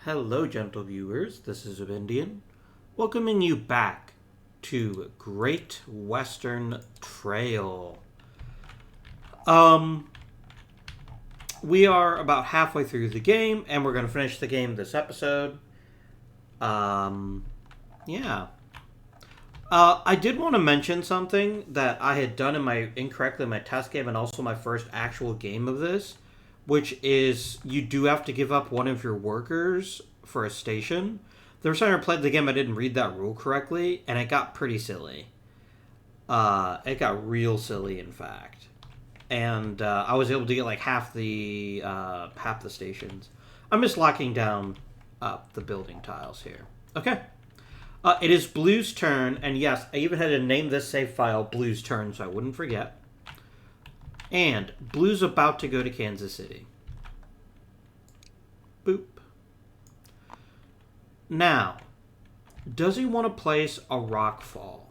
Hello, gentle viewers. This is Indian, welcoming you back to Great Western Trail. We are about halfway through the game, and we're going to finish the game this episode. Yeah. I did want to mention something that I had done incorrectly in my test game, and also my first actual game of this, which is you do have to give up one of your workers for a station. The first time I played the game, I didn't read that rule correctly, and it got pretty silly. It got real silly, in fact. And I was able to get like half the stations. I'm just locking down the building tiles here. Okay. It is Blue's turn, and yes, I even had to name this save file Blue's turn so I wouldn't forget. And Blue's about to go to Kansas City. Boop. Now, does he want to place a rock fall?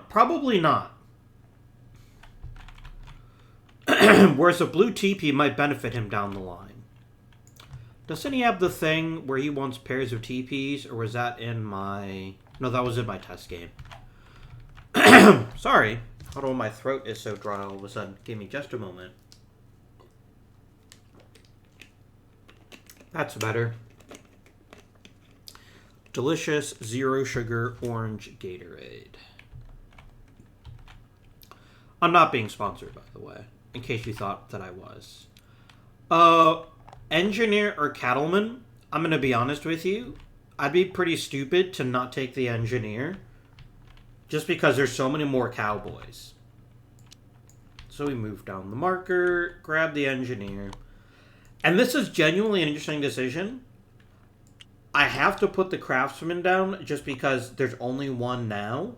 Probably not. Whereas a blue TP might benefit him down the line. Doesn't he have the thing where he wants pairs of TPs, or was that in my... No, that was in my test game. Sorry. I don't know why my throat is so dry all of a sudden. Give me just a moment. That's better. Delicious, zero sugar, orange Gatorade. I'm not being sponsored, by the way, in case you thought that I was. Engineer or cattleman? I'm going to be honest with you. I'd be pretty stupid to not take the engineer. Just because there's so many more cowboys. So we move down the marker, grab the engineer. And this is genuinely an interesting decision. I have to put the craftsman down just because there's only one now.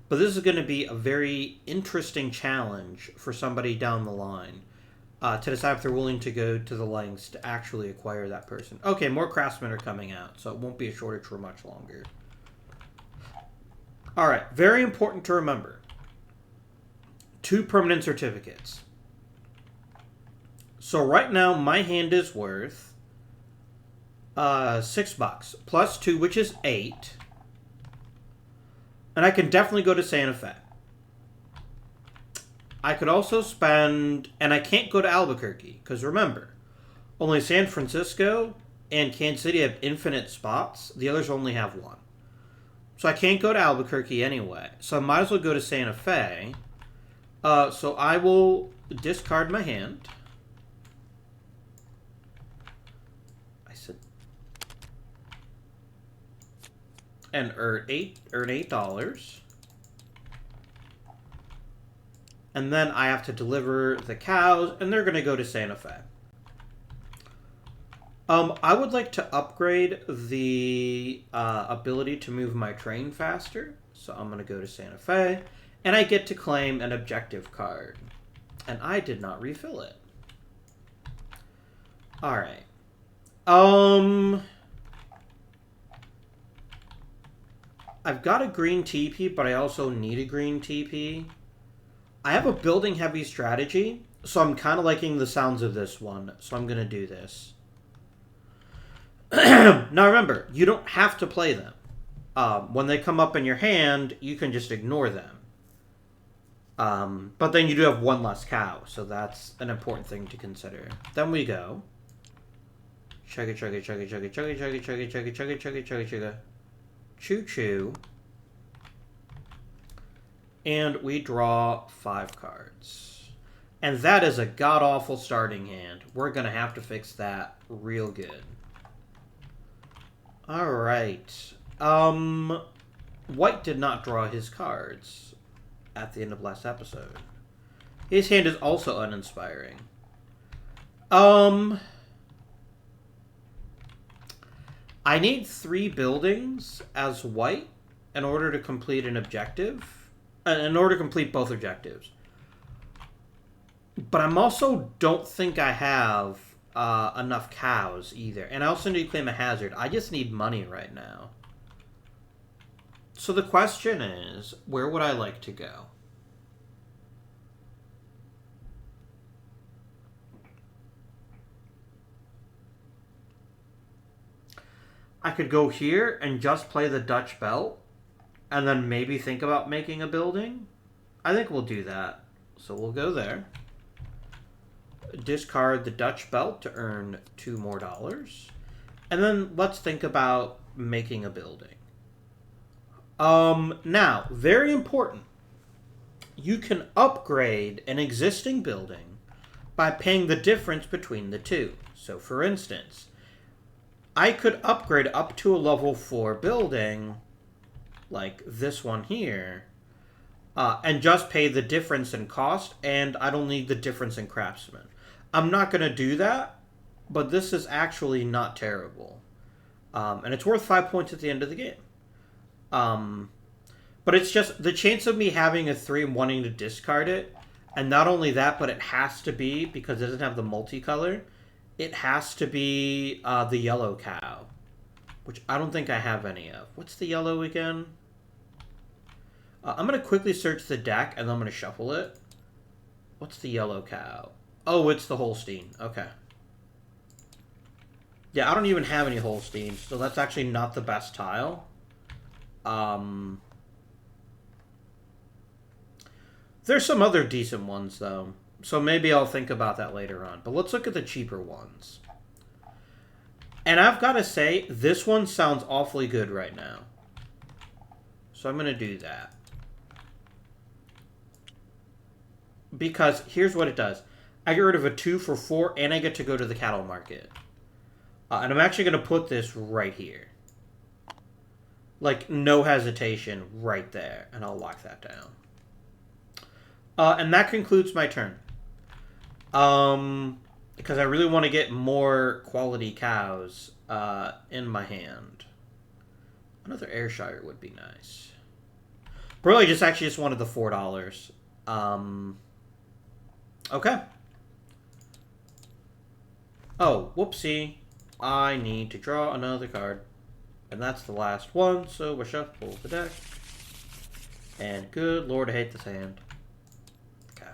But this is going to be a very interesting challenge for somebody down the line. To decide if they're willing to go to the lengths to actually acquire that person. Okay, more craftsmen are coming out, so it won't be a shortage for much longer. Alright, very important to remember. 2 permanent certificates. So right now, my hand is worth $6. Plus 2, which is 8. And I can definitely go to Santa Fe. I could also spend... And I can't go to Albuquerque, because remember, only San Francisco and Kansas City have infinite spots. The others only have 1. So I can't go to Albuquerque anyway. So I might as well go to Santa Fe. So I will discard my hand. I said... And earn $8. And then I have to deliver the cows, and they're going to go to Santa Fe. I would like to upgrade the ability to move my train faster. So I'm going to go to Santa Fe. And I get to claim an objective card. And I did not refill it. Alright. I've got a green TP, but I also need a green TP. I have a building heavy strategy, so I'm kind of liking the sounds of this one. So I'm going to do this. Now remember, you don't have to play them. When they come up in your hand, you can just ignore them. But then you do have 1 less cow, so that's an important thing to consider. Then we go. Chugga, chugga, chugga, chugga, chugga, chugga, chugga, chugga, chugga, chugga, chugga, chugga. Choo choo. And we draw 5 cards. And that is a god-awful starting hand. We're going to have to fix that real good. Alright. White did not draw his cards at the end of last episode. His hand is also uninspiring. I need 3 buildings as white in order to complete an objective. In order to complete both objectives. But I'm also don't think I have enough cows either. And I also need to claim a hazard. I just need money right now. So the question is, where would I like to go? I could go here and just play the Dutch belt, and then maybe think about making a building. I think we'll do that. So we'll go there. Discard the Dutch belt to earn $2 more. And then let's think about making a building. Now, very important. You can upgrade an existing building by paying the difference between the two. So, for instance, I could upgrade up to a level 4 building, like this one here, and just pay the difference in cost, and I don't need the difference in craftsman. I'm not going to do that, but this is actually not terrible. And it's worth 5 points at the end of the game. But it's just the chance of me having a 3 and wanting to discard it, and not only that, but it has to be, because it doesn't have the multicolor, it has to be the yellow cow, which I don't think I have any of. What's the yellow again? I'm going to quickly search the deck, and then I'm going to shuffle it. What's the yellow cow? Oh, it's the Holstein. Okay. Yeah, I don't even have any Holsteins, so that's actually not the best tile. There's some other decent ones, though. So maybe I'll think about that later on. But let's look at the cheaper ones. And I've got to say, this one sounds awfully good right now. So I'm going to do that. Because here's what it does. I get rid of a 2 for 4, and I get to go to the cattle market. And I'm actually going to put this right here. Like, no hesitation, right there. And I'll lock that down. And that concludes my turn. Because I really want to get more quality cows in my hand. Another Ayrshire would be nice. But really, just wanted the $4. Okay. Oh, whoopsie. I need to draw another card. And that's the last one, so we'll shuffle the deck. And good lord, I hate this hand. Okay.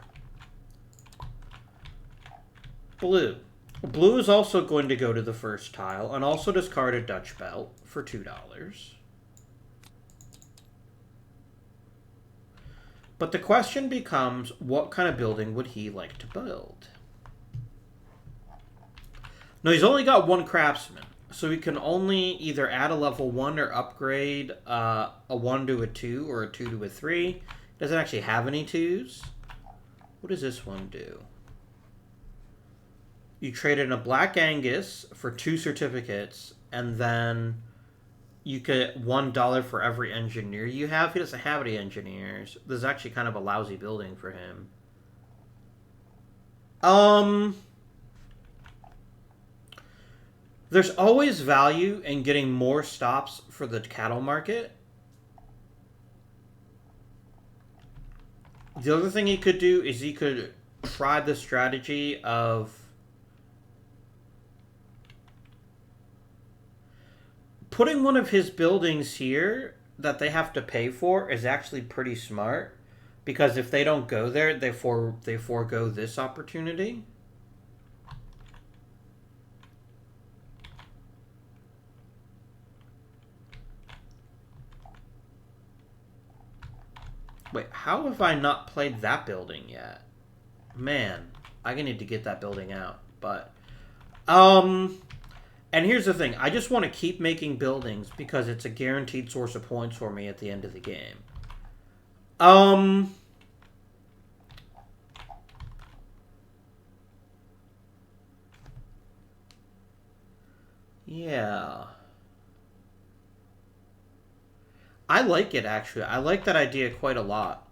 Blue. Blue is also going to go to the first tile, and also discard a Dutch belt for $2. But the question becomes, what kind of building would he like to build? No, he's only got 1 craftsman, so he can only either add a level 1 or upgrade a 1 to a 2 or a 2 to a 3. Doesn't actually have any 2s. What does this one do? You trade in a Black Angus for 2 certificates, and then you get $1 for every engineer you have. He doesn't have any engineers. This is actually kind of a lousy building for him. There's always value in getting more stops for the cattle market. The other thing he could do is he could try the strategy of putting one of his buildings here that they have to pay for is actually pretty smart, because if they don't go there, they forego this opportunity. Wait, how have I not played that building yet? Man, I need to get that building out. But, and here's the thing. I just want to keep making buildings because it's a guaranteed source of points for me at the end of the game. Yeah. I like it, actually. I like that idea quite a lot.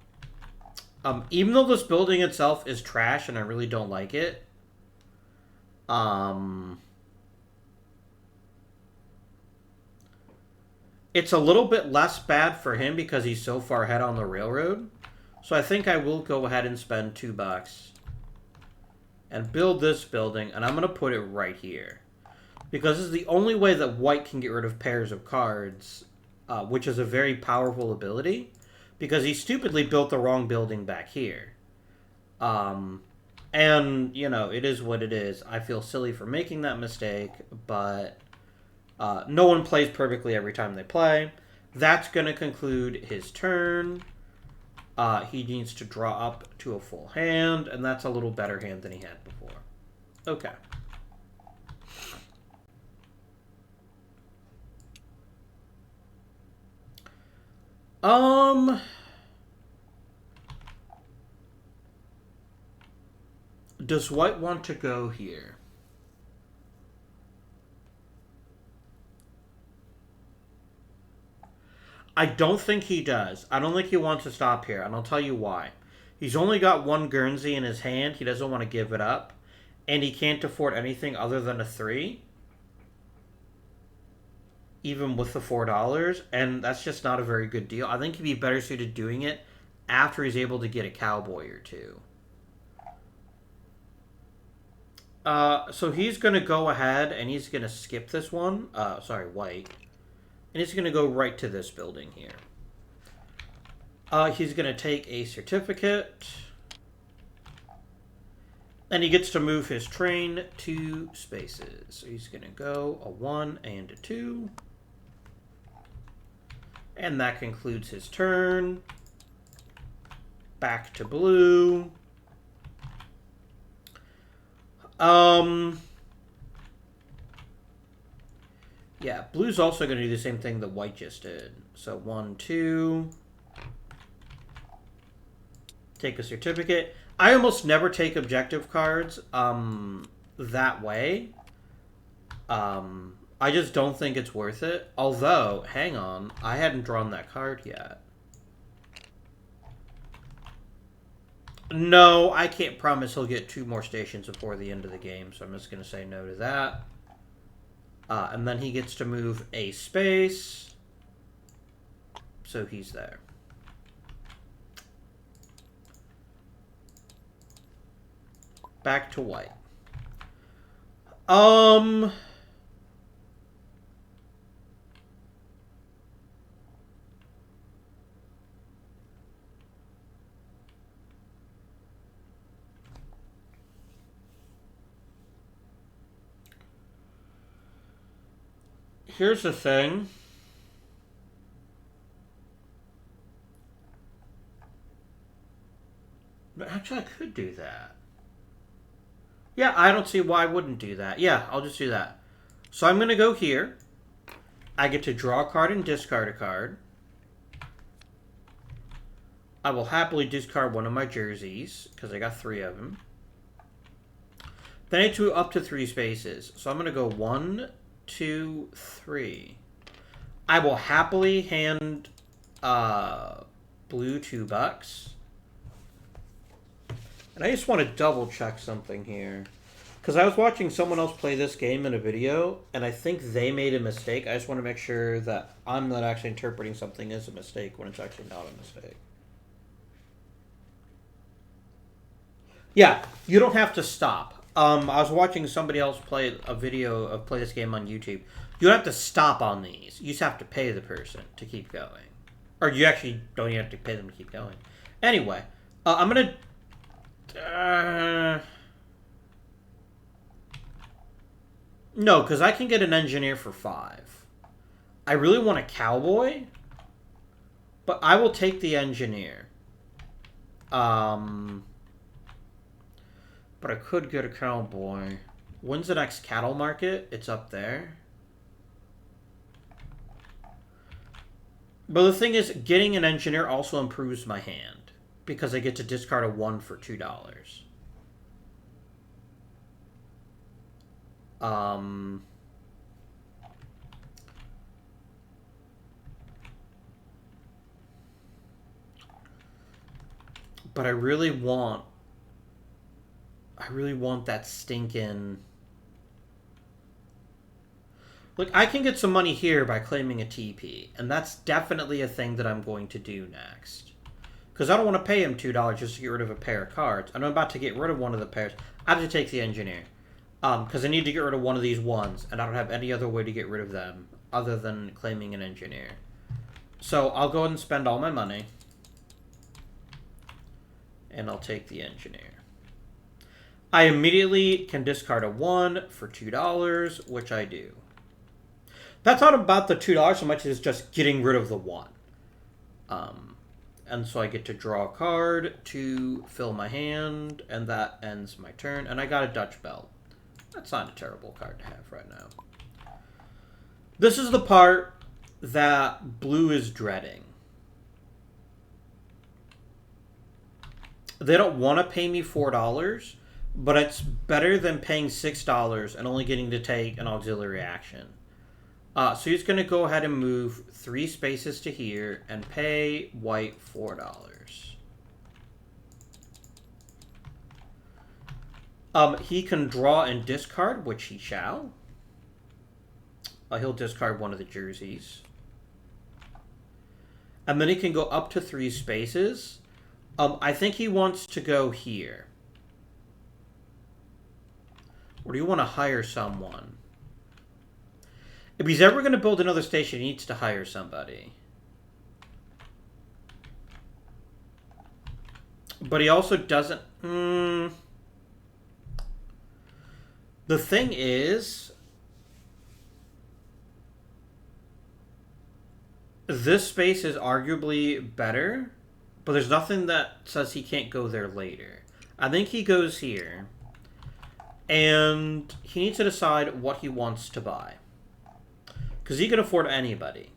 Even though this building itself is trash and I really don't like it, it's a little bit less bad for him because he's so far ahead on the railroad. So I think I will go ahead and spend $2 and build this building, and I'm going to put it right here. Because this is the only way that white can get rid of pairs of cards, which is a very powerful ability, because he stupidly built the wrong building back here. And, you know, it is what it is. I feel silly for making that mistake, but No one plays perfectly every time they play. That's going to conclude his turn. He needs to draw up to a full hand, and that's a little better hand than he had before. Okay. Does white want to go here? I don't think he does. I don't think he wants to stop here, and I'll tell you why. He's only got one Guernsey in his hand. He doesn't want to give it up, and he can't afford anything other than a 3, even with the $4, and that's just not a very good deal. I think he'd be better suited doing it after he's able to get a cowboy or two. So he's going to go ahead, and he's going to skip this one. Sorry, white. And he's going to go right to this building here. He's going to take a certificate. And he gets to move his train 2 spaces. So he's going to go a 1 and a 2. And that concludes his turn. Back to blue. Yeah, blue's also going to do the same thing that white just did. So 1, 2. Take a certificate. I almost never take objective cards that way. I just don't think it's worth it. Although, hang on, I hadn't drawn that card yet. No, I can't promise he'll get 2 more stations before the end of the game, so I'm just going to say no to that. And then he gets to move a space. So he's there. Back to white. Here's the thing. But actually, I could do that. Yeah, I don't see why I wouldn't do that. Yeah, I'll just do that. So I'm going to go here. I get to draw a card and discard a card. I will happily discard one of my jerseys, because I got 3 of them. Then I need to up to 3 spaces. So I'm going to go 1, 2, 3. I will happily hand blue $2. And I just want to double check something here. Because I was watching someone else play this game in a video, and I think they made a mistake. I just want to make sure that I'm not actually interpreting something as a mistake when it's actually not a mistake. Yeah, you don't have to stop. I was watching somebody else play a video of play this game on YouTube. You don't have to stop on these. You just have to pay the person to keep going. Or you actually don't even have to pay them to keep going. Anyway, I'm going to... no, because I can get an engineer for 5. I really want a cowboy, but I will take the engineer. But I could get a cowboy. When's the next cattle market? It's up there. But the thing is, getting an engineer also improves my hand. Because I get to discard a 1 for $2. But I really want that stinking... Look, I can get some money here by claiming a TP, and that's definitely a thing that I'm going to do next. Because I don't want to pay him $2 just to get rid of a pair of cards. And I'm about to get rid of one of the pairs. I have to take the engineer. Because I need to get rid of one of these ones, and I don't have any other way to get rid of them other than claiming an engineer. So I'll go ahead and spend all my money. And I'll take the engineer. I immediately can discard a 1 for $2, which I do. That's not about the $2 so much as just getting rid of the 1. And so I get to draw a card to fill my hand, and that ends my turn. And I got a Dutch Belt. That's not a terrible card to have right now. This is the part that blue is dreading. They don't want to pay me $4, but it's better than paying $6 and only getting to take an auxiliary action. So he's going to go ahead and move 3 spaces to here and pay white $4. He can draw and discard, which he shall. He'll discard one of the jerseys. And then he can go up to 3 spaces. I think he wants to go here. Or do you want to hire someone? If he's ever going to build another station, he needs to hire somebody. But he also doesn't... The thing is... This space is arguably better, but there's nothing that says he can't go there later. I think he goes here. And he needs to decide what he wants to buy. Because he can afford anybody.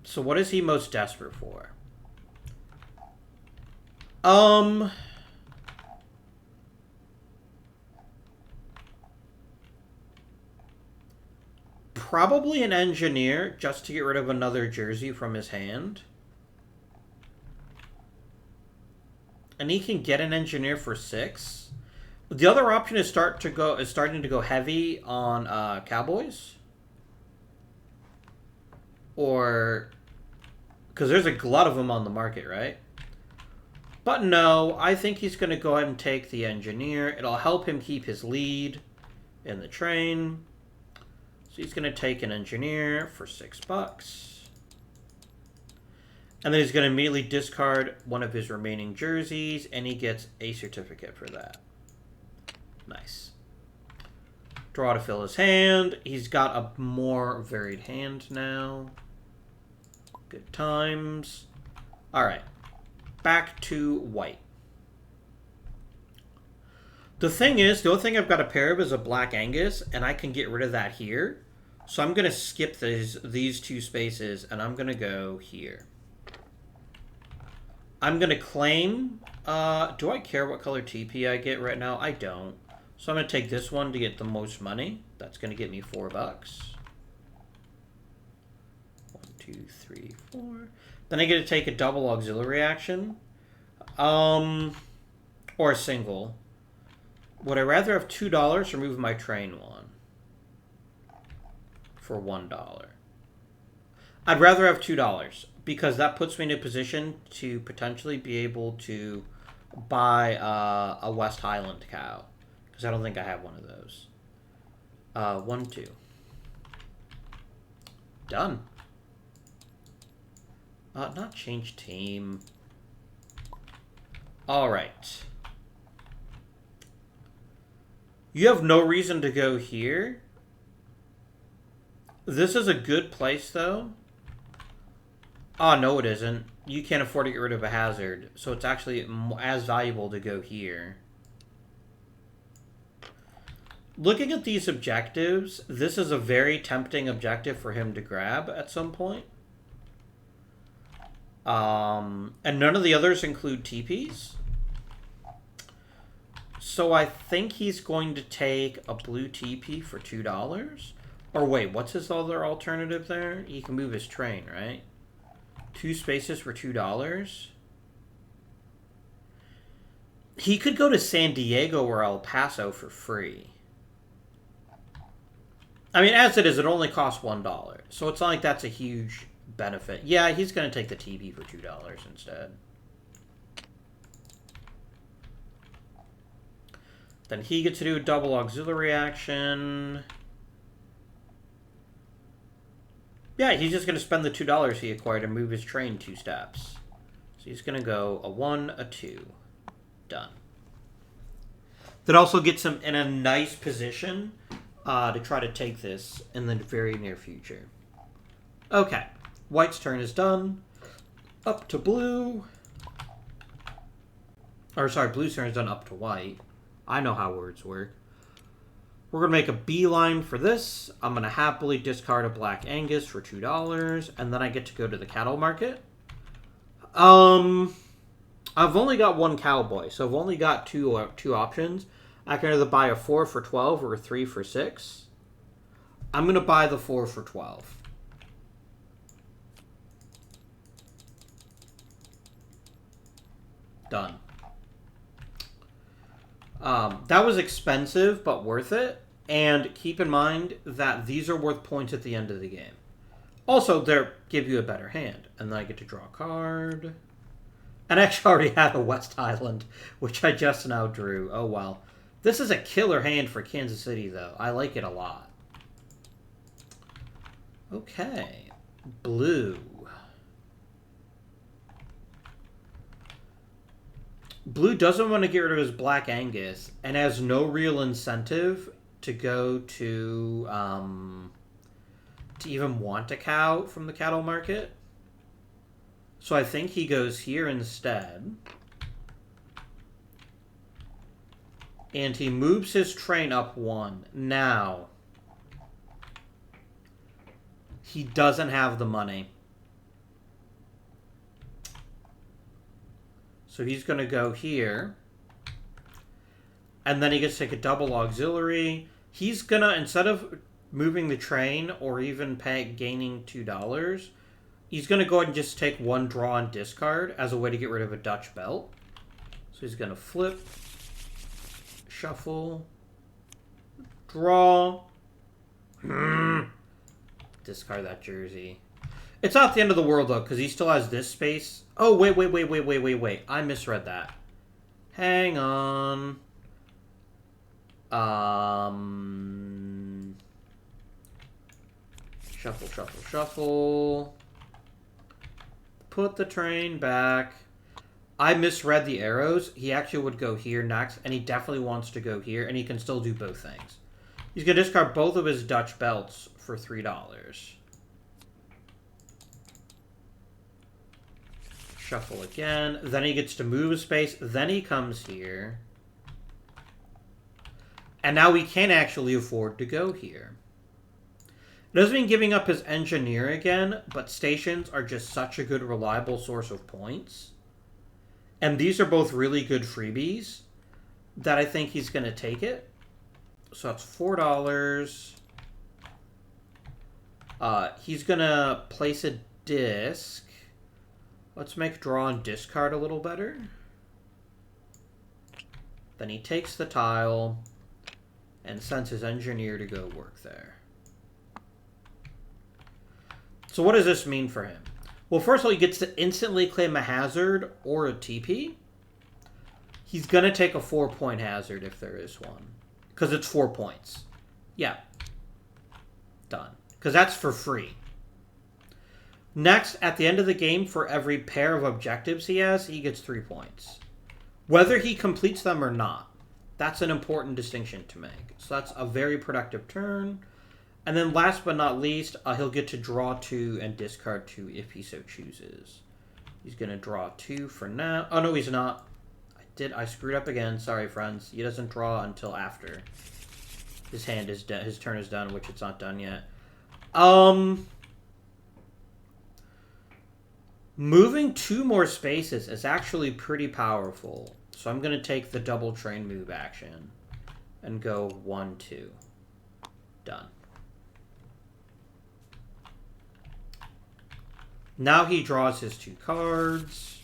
So what is he most desperate for? Probably an engineer, just to get rid of another jersey from his hand. And he can get an engineer for 6. The other option is starting to go heavy on Cowboys. Or, because there's a glut of them on the market, right? But no, I think he's going to go ahead and take the engineer. It'll help him keep his lead in the train. So he's going to take an engineer for $6. And then he's going to immediately discard one of his remaining jerseys, and he gets a certificate for that. Nice. Draw to fill his hand. He's got a more varied hand now. Good times. All right. Back to white. The thing is, the only thing I've got a pair of is a Black Angus, and I can get rid of that here. So I'm going to skip these 2 spaces, and I'm going to go here. I'm going to claim... do I care what color TP I get right now? I don't. So I'm going to take this one to get the most money. That's going to get me $4. 1, 2, 3, 4. Then I get to take a double auxiliary action. Or a single. Would I rather have $2 or move my train 1? For $1. I'd rather have $2 because that puts me in a position to potentially be able to buy a West Highland cow. Because I don't think I have one of those. 1, 2. Done. Not change team. Alright. You have no reason to go here. This is a good place, though. Oh, no, it isn't. You can't afford to get rid of a hazard. So it's actually as valuable to go here. Looking at these objectives, this is a very tempting objective for him to grab at some point. And none of the others include TPs. So I think he's going to take a blue TP for $2. Or wait, what's his other alternative there? He can move his train, right? 2 spaces for $2. He could go to San Diego or El Paso for free. I mean, as it is, it only costs $1. So it's not like that's a huge benefit. Yeah, he's going to take the TP for $2 instead. Then he gets to do a double auxiliary action. Yeah, he's just going to spend the $2 he acquired and move his train 2 steps. So he's going to go a 1, a 2. Done. That also gets him in a nice position to try to take this in the very near future. Okay. White's turn is done. Up to blue. Or, sorry, blue's turn is done up to white. I know how words work. We're going to make a beeline for this. I'm going to happily discard a Black Angus for $2. And then I get to go to the cattle market. I've only got one cowboy, so I've only got two options. I can either buy a 4 for 12 or a 3 for 6. I'm going to buy the 4 for 12. Done. That was expensive, but worth it. And keep in mind that these are worth points at the end of the game. Also, they give you a better hand. And then I get to draw a card. And I actually already have a West Highland, which I just now drew. Oh, well. This is a killer hand for Kansas City, though. I like it a lot. Okay. Blue. Blue doesn't want to get rid of his Black Angus and has no real incentive to go to even want a cow from the cattle market. So I think he goes here instead. And he moves his train up 1. Now, he doesn't have the money. So he's going to go here. And then he gets to take a double auxiliary. He's going to, instead of moving the train or even gaining $2, he's going to go ahead and just take 1 draw and discard as a way to get rid of a Dutch belt. So he's going to flip, shuffle, draw, discard that jersey. It's not the end of the world, though, because he still has this space. Oh, wait. I misread that. Hang on. Shuffle. Put the train back. I misread the arrows. He actually would go here next, and he definitely wants to go here, and he can still do both things. He's going to discard both of his Dutch belts for $3. Shuffle again. Then he gets to move a space. Then he comes here. And now he can actually afford to go here. It doesn't mean giving up his engineer again, but stations are just such a good, reliable source of points. And these are both really good freebies that I think he's going to take it. So that's $4. He's going to place a disc. Let's make draw and discard a little better. Then he takes the tile and sends his engineer to go work there. So what does this mean for him? Well, first of all, he gets to instantly claim a hazard or a TP. He's going to take a 4-point hazard if there is one. Because it's 4 points. Yeah. Done. Because that's for free. Next, at the end of the game, for every pair of objectives he has, he gets 3 points. Whether he completes them or not. That's an important distinction to make. So that's a very productive turn. And then last but not least, he'll get to draw 2 and discard 2 if he so chooses. He's going to draw 2 for now. Oh, no, he's not. I screwed up again. Sorry, friends. He doesn't draw until after his hand is done. His turn is done, which it's not done yet. Moving 2 more spaces is actually pretty powerful. So I'm going to take the double train move action and go 1, 2. Done. Now he draws his 2 cards.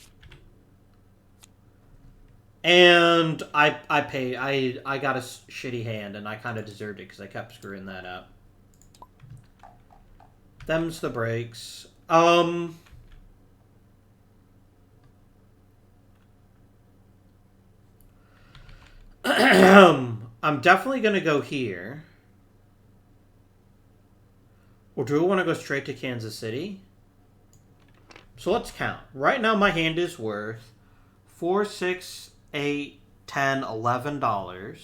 And I got a shitty hand, and I kind of deserved it because I kept screwing that up. Them's the breaks. I'm definitely going to go here. Or do I want to go straight to Kansas City? So let's count. Right now my hand is worth $4, $6, $8, $10, $11.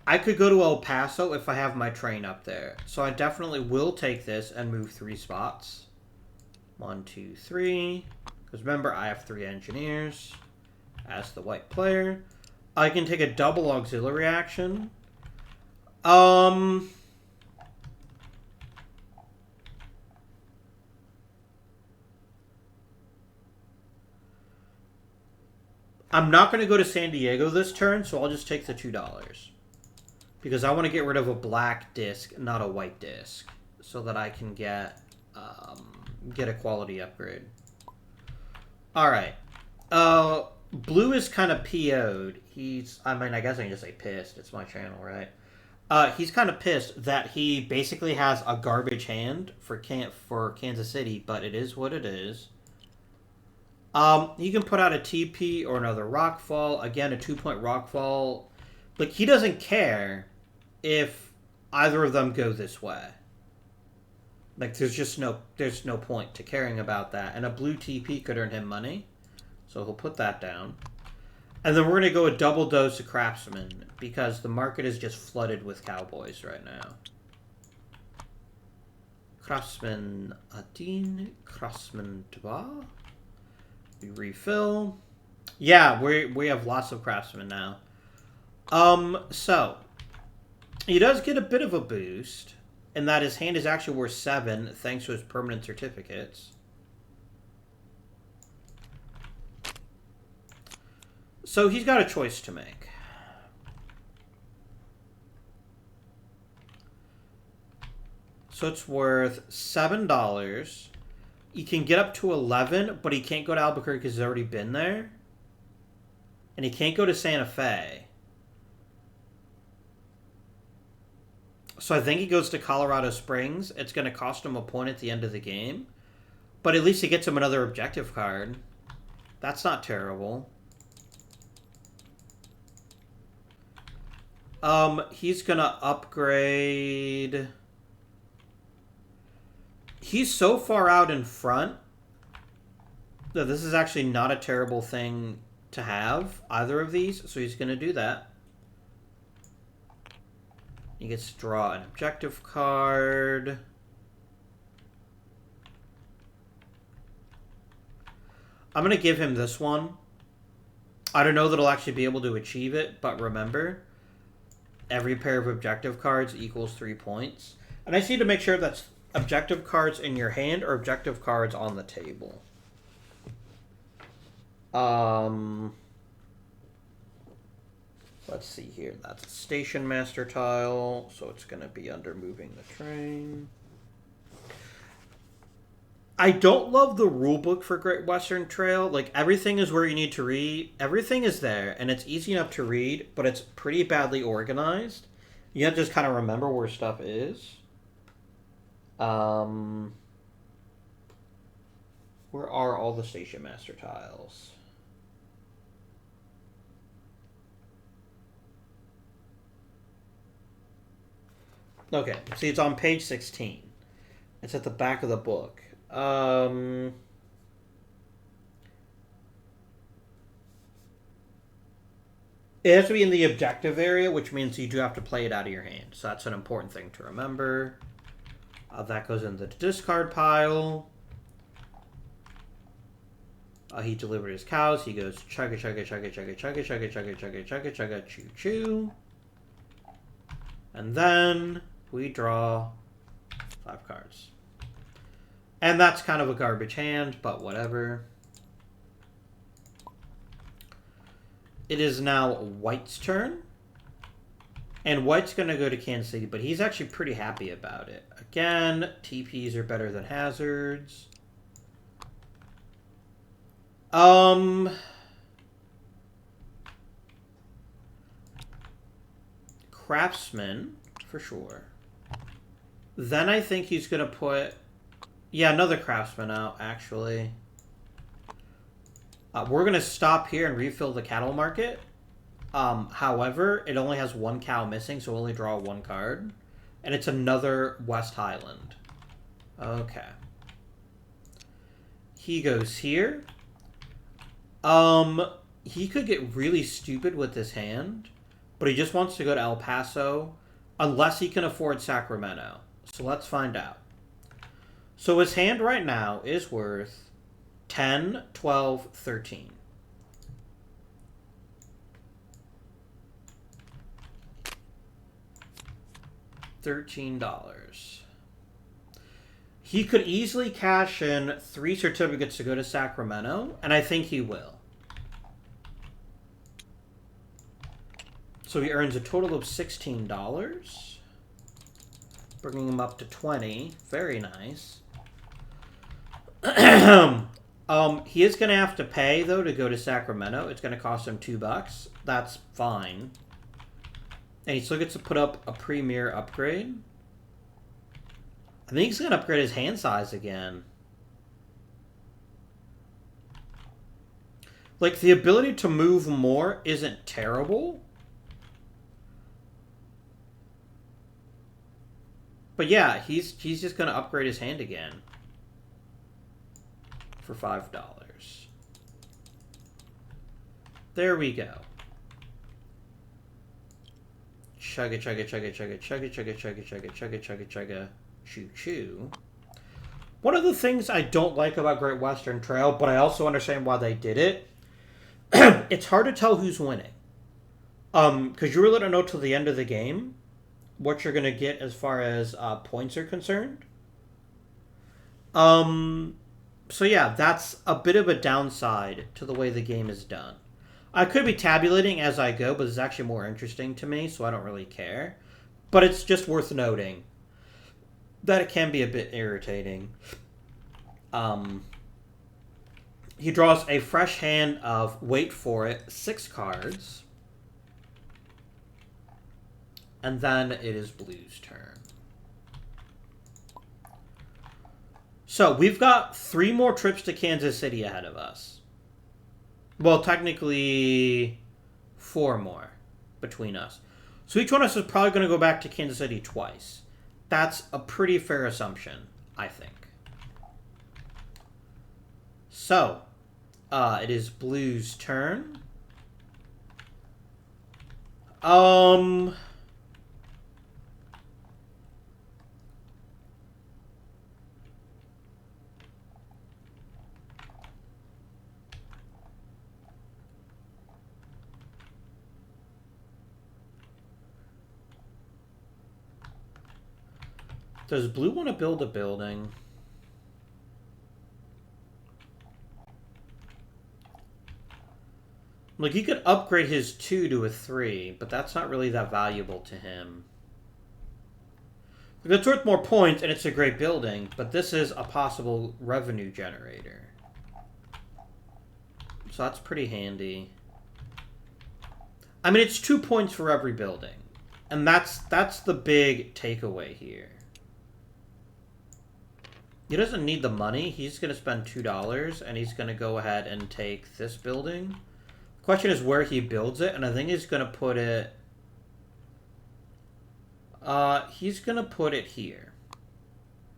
I could go to El Paso if I have my train up there. So I definitely will take this and move 3 spots. 1, 2, 3. Because remember, I have 3 engineers as the white player. I can take a double auxiliary action. I'm not going to go to San Diego this turn, so I'll just take the $2. Because I want to get rid of a black disc, not a white disc. So that I can get a quality upgrade. Alright. Blue is kind of PO'd. I guess I can just say pissed. It's my channel, right? He's kind of pissed that he basically has a garbage hand for Kansas City, but it is what it is. You can put out a TP or another Rockfall. Again, a 2-point Rockfall. Like, he doesn't care if either of them go this way. Like, there's no point to caring about that. And a blue TP could earn him money. So he'll put that down. And then we're going to go a double dose of Craftsman, because the market is just flooded with cowboys right now. Craftsman Adin, Craftsman Dwa. We refill. Yeah, we have lots of Craftsmen now. So he does get a bit of a boost, and that his hand is actually worth 7 thanks to his permanent certificates. So he's got a choice to make. So it's worth $7. He can get up to 11, but he can't go to Albuquerque because he's already been there. And he can't go to Santa Fe. So I think he goes to Colorado Springs. It's going to cost him a point at the end of the game. But at least he gets him another objective card. That's not terrible. He's going to upgrade... He's so far out in front that this is actually not a terrible thing to have, either of these. So he's going to do that. He gets to draw an objective card. I'm going to give him this one. I don't know that he'll actually be able to achieve it, but remember, every pair of objective cards equals 3 points. And I just need to make sure that's objective cards in your hand or objective cards on the table. Let's see here. That's a station master tile, so it's going to be under moving the train. I don't love the rulebook for Great Western Trail. Like, everything is where you need to read. Everything is there, and it's easy enough to read, but it's pretty badly organized. You have to just kind of remember where stuff is. Where are all the station master tiles? Okay, see, it's on page 16. It's at the back of the book. It has to be in the objective area, which means you do have to play it out of your hand. So that's an important thing to remember. That goes in the discard pile. He delivered his cows. He goes chugga chugga chugga chugga chugga chugga chugga chugga chugga chugga choo choo. And then we draw 5 cards. And that's kind of a garbage hand, but whatever. It is now White's turn. And White's going to go to Kansas City, but he's actually pretty happy about it. Again, TPs are better than hazards. Craftsman, for sure. Then I think he's going to put... Yeah, another Craftsman out, actually. We're going to stop here and refill the cattle market. However, it only has 1 cow missing, so we'll only draw 1 card. And it's another West Highland. Okay. He goes here. He could get really stupid with this hand. but he just wants to go to El Paso unless he can afford Sacramento. So let's find out. So his hand right now is worth 10, 12, 13. $13. He could easily cash in 3 certificates to go to Sacramento, and I think he will. So he earns a total of $16, bringing him up to 20. Very nice. He is going to have to pay, though, to go to Sacramento. It's going to cost him $2. That's fine. And he still gets to put up a premier upgrade. I think he's going to upgrade his hand size again. Like, the ability to move more isn't terrible. But yeah, he's just going to upgrade his hand again. For $5. There we go. Chugga, chugga, chugga, chugga, chugga, chugga, chugga, chugga, chugga, chugga, chugga, choo choo. One of the things I don't like about Great Western Trail, but I also understand why they did it, it's hard to tell who's winning. Because you really don't know till the end of the game what you're going to get as far as points are concerned. So yeah, that's a bit of a downside to the way the game is done. I could be tabulating as I go, but it's actually more interesting to me, so I don't really care. But it's just worth noting that it can be a bit irritating. He draws a fresh hand of, wait for it, 6 cards. And then it is Blue's turn. So, we've got 3 more trips to Kansas City ahead of us. Well, technically, 4 more between us. So each one of us is probably going to go back to Kansas City twice. That's a pretty fair assumption, I think. So, it is Blue's turn. Does Blue want to build a building? Like, he could upgrade his 2 to a 3, but that's not really that valuable to him. Like, it's worth more points, and it's a great building, but this is a possible revenue generator. So that's pretty handy. I mean, it's 2 points for every building. And that's the big takeaway here. He doesn't need the money. He's going to spend $2, and he's going to go ahead and take this building. The question is where he builds it, and I think he's going to put it... he's going to put it here.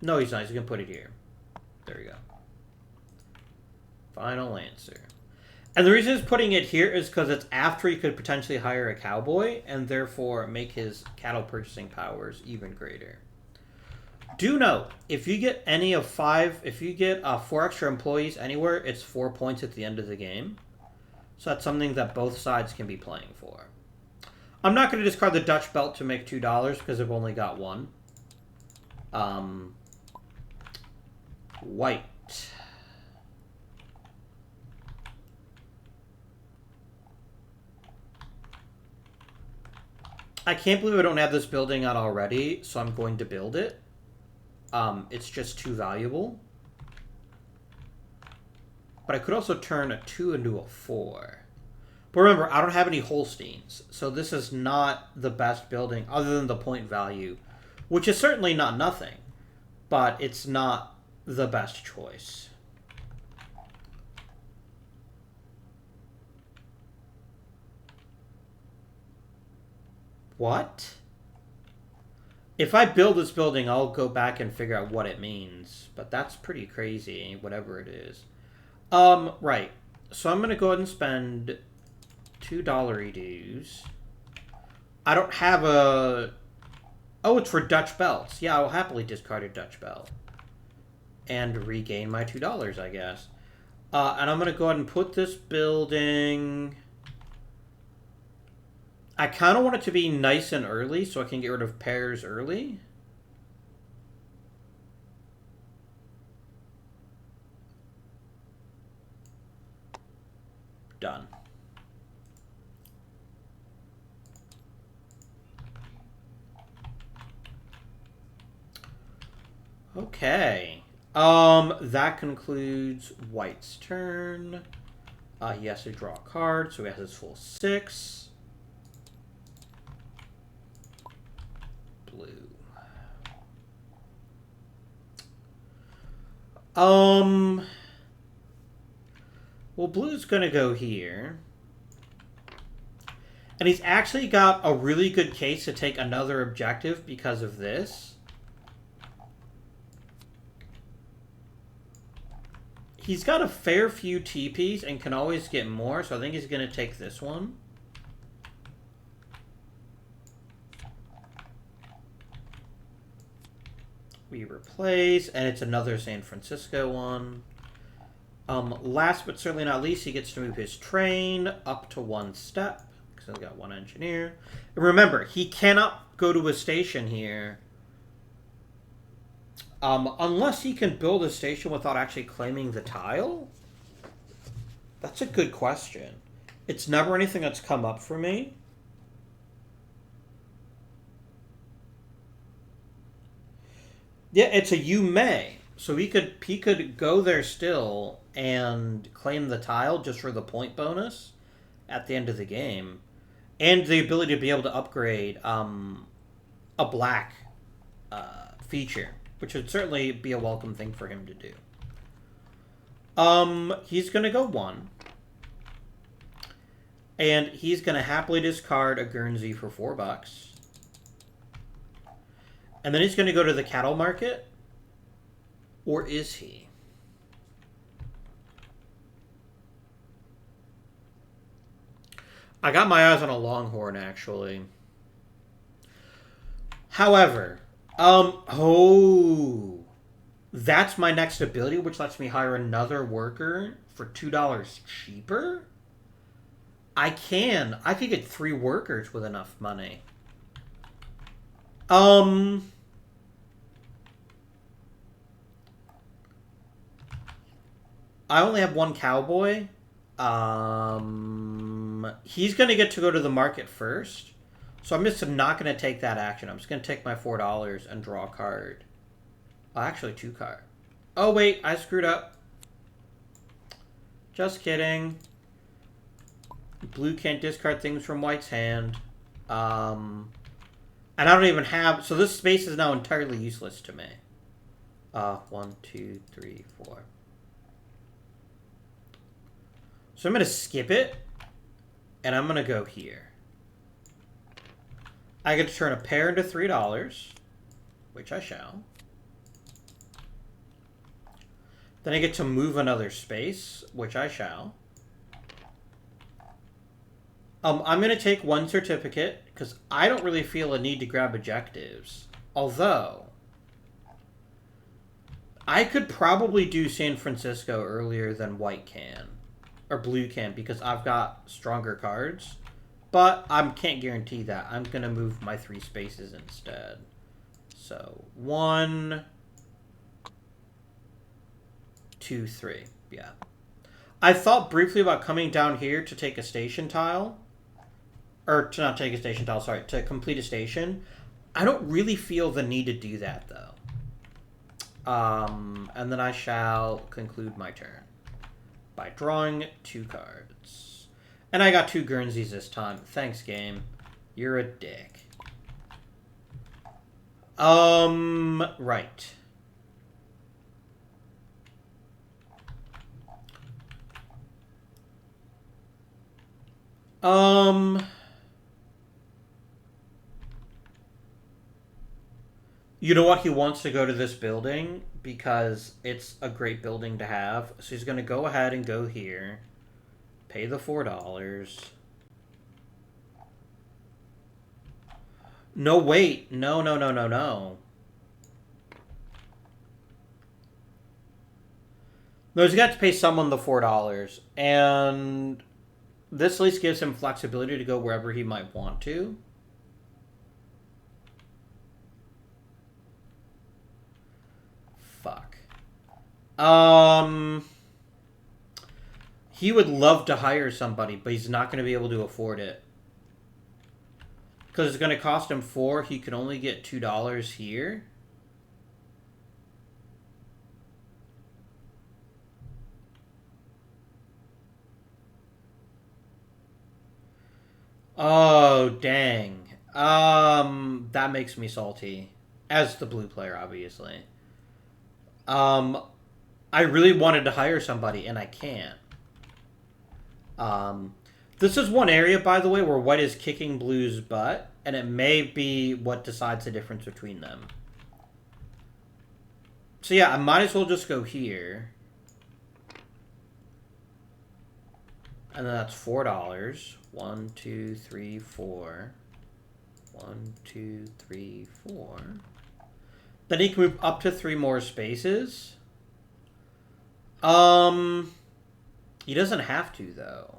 No, he's not. He's going to put it here. There we go. Final answer. And the reason he's putting it here is because it's after he could potentially hire a cowboy, and therefore make his cattle purchasing powers even greater. Do note, if you get any of 5, if you get 4 extra employees anywhere, it's 4 points at the end of the game. So that's something that both sides can be playing for. I'm not going to discard the Dutch belt to make $2 because I've only got 1. White. I can't believe I don't have this building out already, so I'm going to build it. It's just too valuable. But I could also turn a 2 into a 4. But remember, I don't have any Holsteins, so this is not the best building other than the point value, which is certainly not nothing, but it's not the best choice. What? If I build this building, I'll go back and figure out what it means. But that's pretty crazy, whatever it is. Right. So I'm going to go ahead and spend $2 dues. I don't have a... Oh, it's for Dutch belts. Yeah, I will happily discard a Dutch belt. And regain my $2, I guess. And I'm going to go ahead and put this building... I kind of want it to be nice and early so I can get rid of pairs early. Done. Okay. That concludes White's turn. He has to draw a card, so he has his full 6. Blue. Well, blue's gonna go here. And he's actually got a really good case to take another objective because of this. He's got a fair few TPs and can always get more, so I think he's going to take this one. We replace, and it's another San Francisco one. Last but certainly not least, he gets to move his train up to 1 step, because he's got 1 engineer. And remember, he cannot go to a station here unless he can build a station without actually claiming the tile. That's a good question. It's never anything that's come up for me. Yeah, it's a you may. So he could go there still and claim the tile just for the point bonus at the end of the game. And the ability to be able to upgrade a black feature, which would certainly be a welcome thing for him to do. He's going to go 1. And he's going to happily discard a Guernsey for $4. And then he's going to go to the cattle market. Or is he? I got my eyes on a Longhorn, actually. However, that's my next ability, which lets me hire another worker for $2 cheaper? I could get 3 workers with enough money. I only have 1 cowboy. He's going to get to go to the market first. So I'm just not going to take that action. I'm just going to take my $4 and draw a card. Actually, 2 cards. Oh, wait. I screwed up. Just kidding. Blue can't discard things from White's hand. And I don't even have... So this space is now entirely useless to me. 1, 2, 3, 4. So I'm going to skip it. And I'm going to go here. I get to turn a pair into $3. Which I shall. Then I get to move another space. Which I shall. I'm going to take 1 certificate. Because I don't really feel a need to grab objectives. Although... I could probably do San Francisco earlier than White can. Or Blue can, because I've got stronger cards. But I can't guarantee that. I'm going to move my 3 spaces instead. So, 1, 2, 3. Yeah. I thought briefly about coming down here to take a station tile. Or to not take a station tile, sorry. To complete a station. I don't really feel the need to do that, though. And then I shall conclude my turn by drawing 2 cards. And I got 2 Guernseys this time. Thanks, game. You're a dick. Right. You know what? He wants to go to this building because it's a great building to have. So he's going to go ahead and go here. Pay the $4. No, wait. No, no, no, no, no. No, he's got to pay someone the $4. And this at least gives him flexibility to go wherever he might want to. Fuck. He would love to hire somebody, but he's not going to be able to afford it. Because it's going to cost him $4. He can only get $2 here. Oh, dang. That makes me salty. As the blue player, obviously. I really wanted to hire somebody, and I can't. This is one area, by the way, where white is kicking blue's butt, and it may be what decides the difference between them. So yeah, I might as well just go here. And then that's $4. 1, 2, 3, 4. 1, 2, 3, 4. Then he can move up to 3 more spaces. He doesn't have to, though.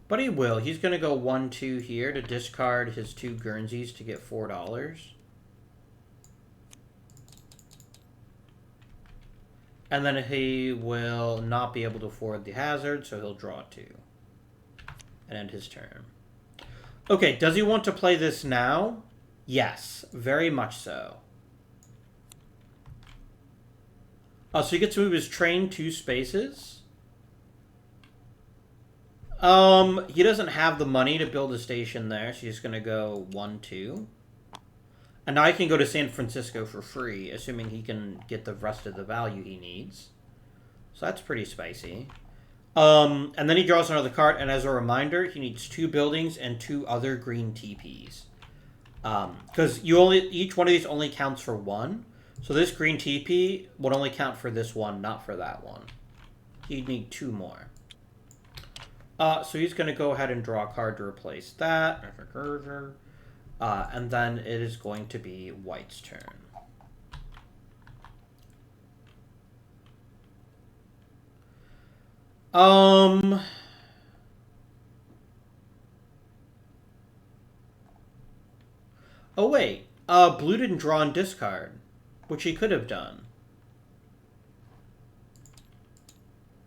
But he will. He's going to go 1, 2 here to discard his 2 Guernseys to get $4. And then he will not be able to afford the hazard, so he'll draw 2. And end his turn. Okay, does he want to play this now? Yes, very much so. So he gets to move his train 2 spaces. He doesn't have the money to build a station there, so he's going to go 1, 2. And now I can go to San Francisco for free, assuming he can get the rest of the value he needs. So that's pretty spicy. And then he draws another card, and as a reminder, he needs 2 buildings and 2 other green TPs. Because each one of these only counts for 1. So this green TP would only count for this one, not for that one. He'd need 2 more. So he's going to go ahead and draw a card to replace that. And then it is going to be white's turn. Oh, wait. Blue didn't draw and discard, which he could have done.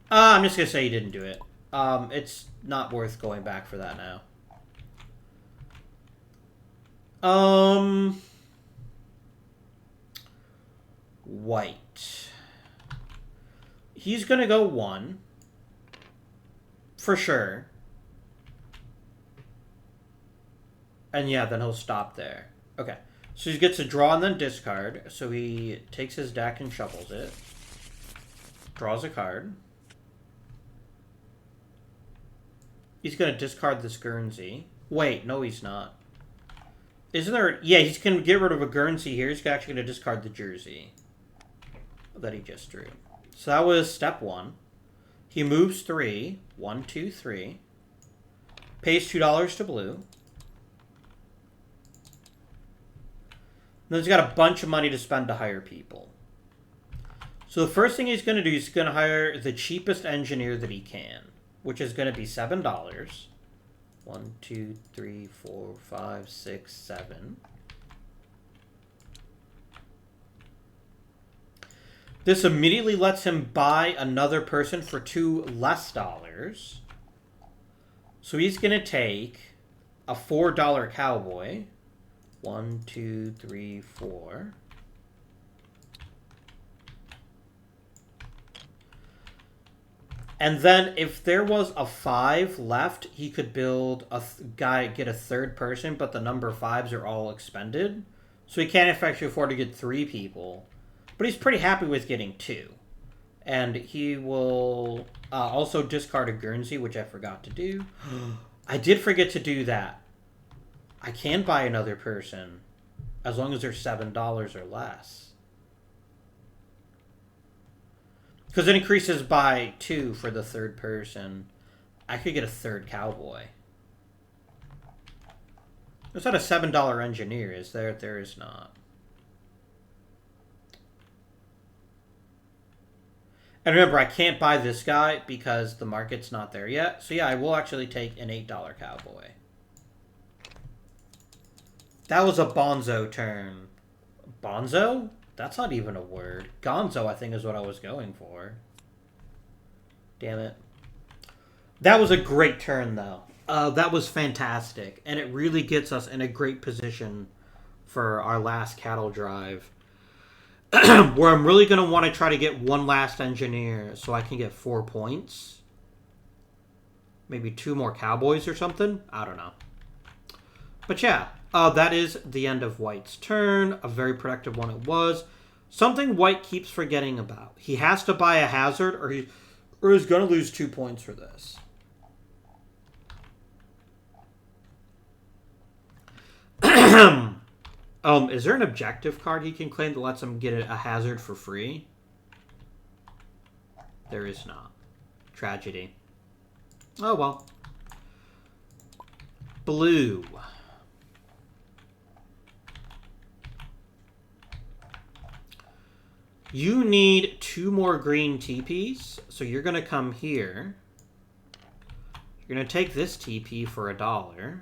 I'm just going to say he didn't do it. It's not worth going back for that now. White. He's going to go 1. For sure. And yeah, then he'll stop there. Okay. So he gets to draw and then discard. So he takes his deck and shuffles it. Draws a card. He's going to discard this Guernsey. Wait, no he's not. Isn't there... Yeah, he's going to get rid of a Guernsey here. He's actually going to discard the Jersey that he just drew. So that was step 1. He moves 3. 1, 2, 3. Pays $2 to blue. Then he's got a bunch of money to spend to hire people. So the first thing he's going to do is he's going to hire the cheapest engineer that he can, which is going to be $7. 1, 2, 3, 4, 5, 6, 7. This immediately lets him buy another person for $2 less. So he's going to take a $4 cowboy. 1, 2, 3, 4. And then if there was a 5 left, he could build get a third person, but the number 5s are all expended. So he can't effectively afford to get 3 people. But he's pretty happy with getting 2. And he will also discard a Guernsey, which I forgot to do. I did forget to do that. I can buy another person as long as they're $7 or less. Because it increases by 2 for the third person. I could get a third cowboy. There's not a $7 engineer, is there? There is not. And remember, I can't buy this guy because the market's not there yet. So yeah, I will actually take an $8 cowboy. That was a bonzo turn. Bonzo? That's not even a word. Gonzo, I think, is what I was going for. Damn it. That was a great turn, though. That was fantastic. And it really gets us in a great position for our last cattle drive. Where I'm really going to want to try to get one last engineer so I can get 4 points. Maybe 2 more cowboys or something. I don't know. But yeah, that is the end of White's turn. A very productive one it was. Something White keeps forgetting about. He has to buy a hazard or he's going to lose 2 points for this. Is there an objective card he can claim that lets him get a hazard for free? There is not. Tragedy. Oh well. Blue. You need 2 more green TPs, so you're going to come here. You're going to take this TP for $1.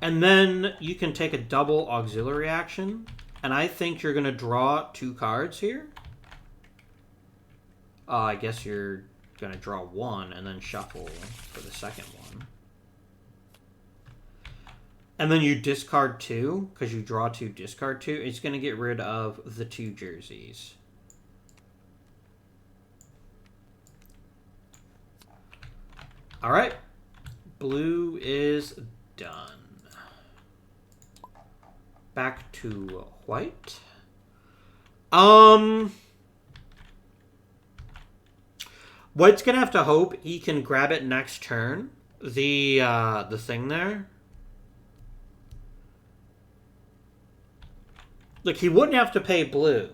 And then you can take a double auxiliary action. And I think you're going to draw 2 cards here. I guess you're going to draw 1 and then shuffle for the second one. And then you discard 2, because you draw 2, discard 2. It's going to get rid of the 2 jerseys. All right. Blue is done. Back to White. White's gonna have to hope he can grab it next turn. The thing there. Look, he wouldn't have to pay blue,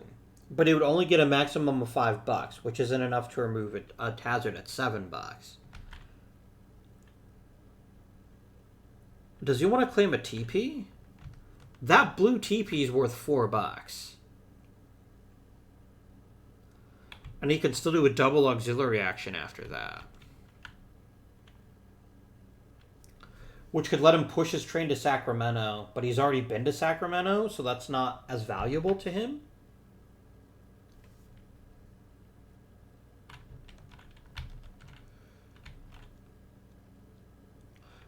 but he would only get a maximum of $5, which isn't enough to remove a hazard at $7. Does he want to claim a TP? That blue TP is worth $4. And he can still do a double auxiliary action after that. Which could let him push his train to Sacramento, but he's already been to Sacramento, so that's not as valuable to him.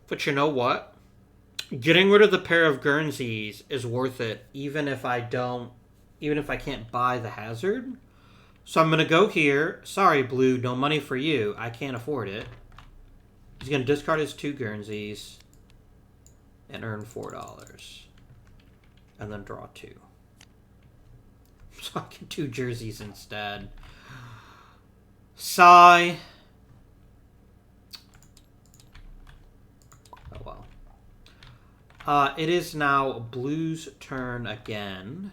But you know what? Getting rid of the pair of Guernseys is worth it, even if I can't buy the hazard. So I'm going to go here. Sorry, Blue, no money for you. I can't afford it. He's going to discard his 2 Guernseys and earn $4. And then draw 2. So I get 2 jerseys instead. Sigh. Oh well. It is now Blue's turn again.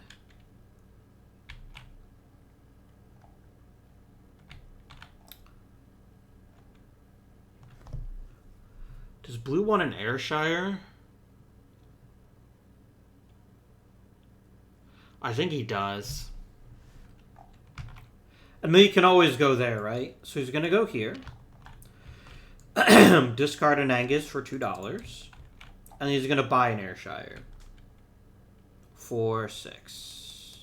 Does Blue want an Ayrshire? I think he does. And then you can always go there, right? So he's going to go here. Discard an Angus for $2. And he's going to buy an Ayrshire for $6.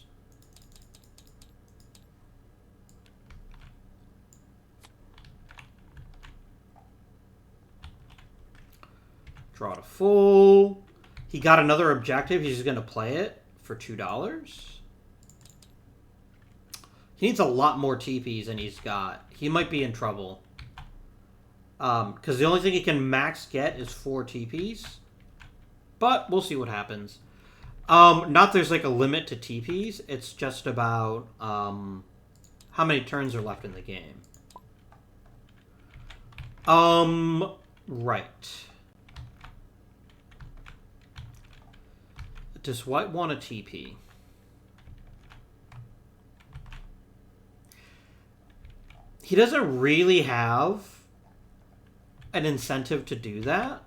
Draw to full. He got another objective. He's going to play it for $2. He needs a lot more TPs than he's got. He might be in trouble. Because the only thing he can max get is 4 TPs. But we'll see what happens. Not there's like a limit to TPs. It's just about how many turns are left in the game. Right. Does White want a TP? He doesn't really have an incentive to do that.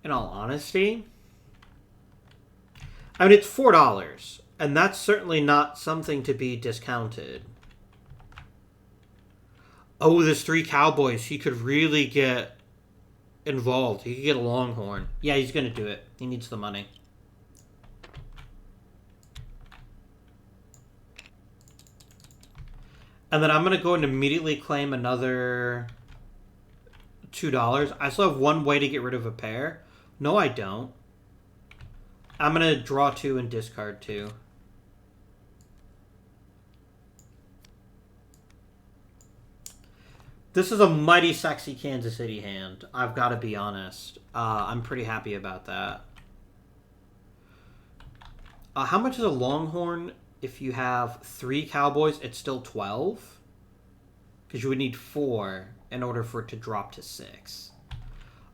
In all honesty. I mean, it's $4, and that's certainly not something to be discounted. Oh, there's 3 cowboys. He could really get involved. He could get a longhorn. Yeah, he's going to do it. He needs the money. And then I'm going to go and immediately claim another $2. I still have one way to get rid of a pair. No, I don't. I'm going to draw 2 and discard 2. This is a mighty sexy Kansas City hand. I've got to be honest. I'm pretty happy about that. How much is a longhorn? If you have 3 cowboys, it's still 12. Because you would need 4 in order for it to drop to 6.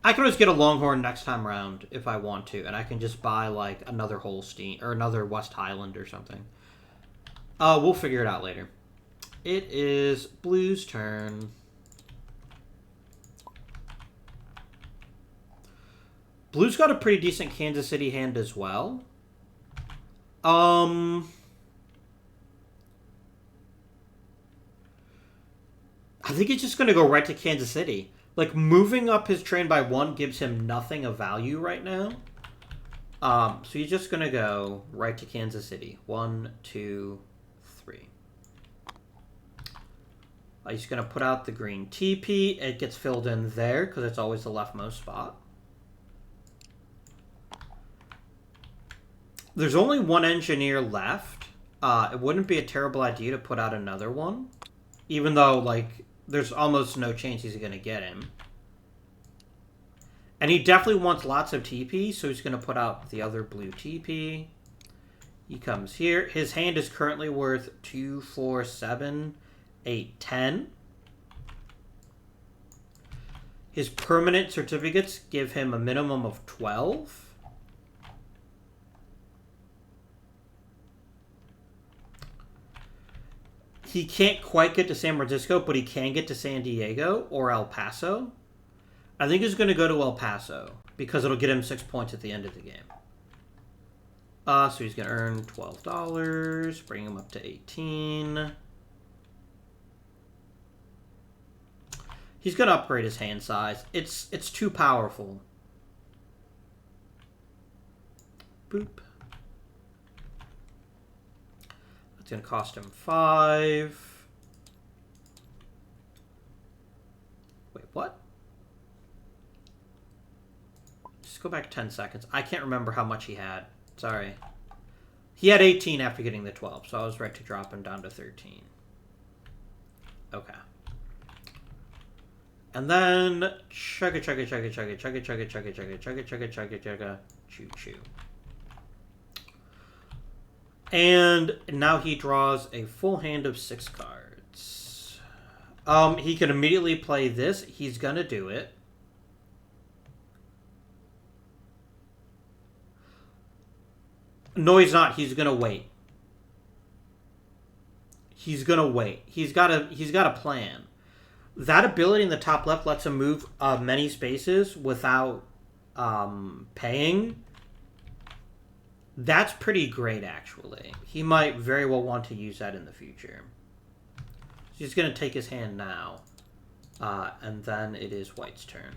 I can always get a longhorn next time around if I want to. And I can just buy like another Holstein or another West Highland or something. We'll figure it out later. It is Blue's turn. Blue's got a pretty decent Kansas City hand as well. I think he's just going to go right to Kansas City. Like, moving up his train by 1 gives him nothing of value right now. So he's just going to go right to Kansas City. 1, 2, 3. He's going to put out the green TP. It gets filled in there because it's always the leftmost spot. There's only 1 engineer left. It wouldn't be a terrible idea to put out another one. Even though, like, there's almost no chance he's going to get him. And he definitely wants lots of TP, so he's going to put out the other blue TP. He comes here. His hand is currently worth 2, 4, 7, 8, 10. His permanent certificates give him a minimum of 12. He can't quite get to San Francisco, but he can get to San Diego or El Paso. I think he's going to go to El Paso because it'll get him 6 points at the end of the game. So he's going to earn $12, bring him up to 18. He's going to upgrade his hand size. It's too powerful. Boop. It's going to cost him 5. Wait, what? Just go back 10 seconds. I can't remember how much he had. Sorry. He had 18 after getting the 12, so I was right to drop him down to 13. Okay. And then chugga chugga chugga chugga chugga chugga chugga chugga chugga chugga chugga chugga choo choo. And now he draws a full hand of 6 cards. He can immediately play this. He's gonna do it. No, he's not. He's gonna wait. He's gonna wait. He's got a plan. That ability in the top left lets him move many spaces without paying. That's pretty great, actually. He might very well want to use that in the future. So he's going to take his hand now. And then it is White's turn.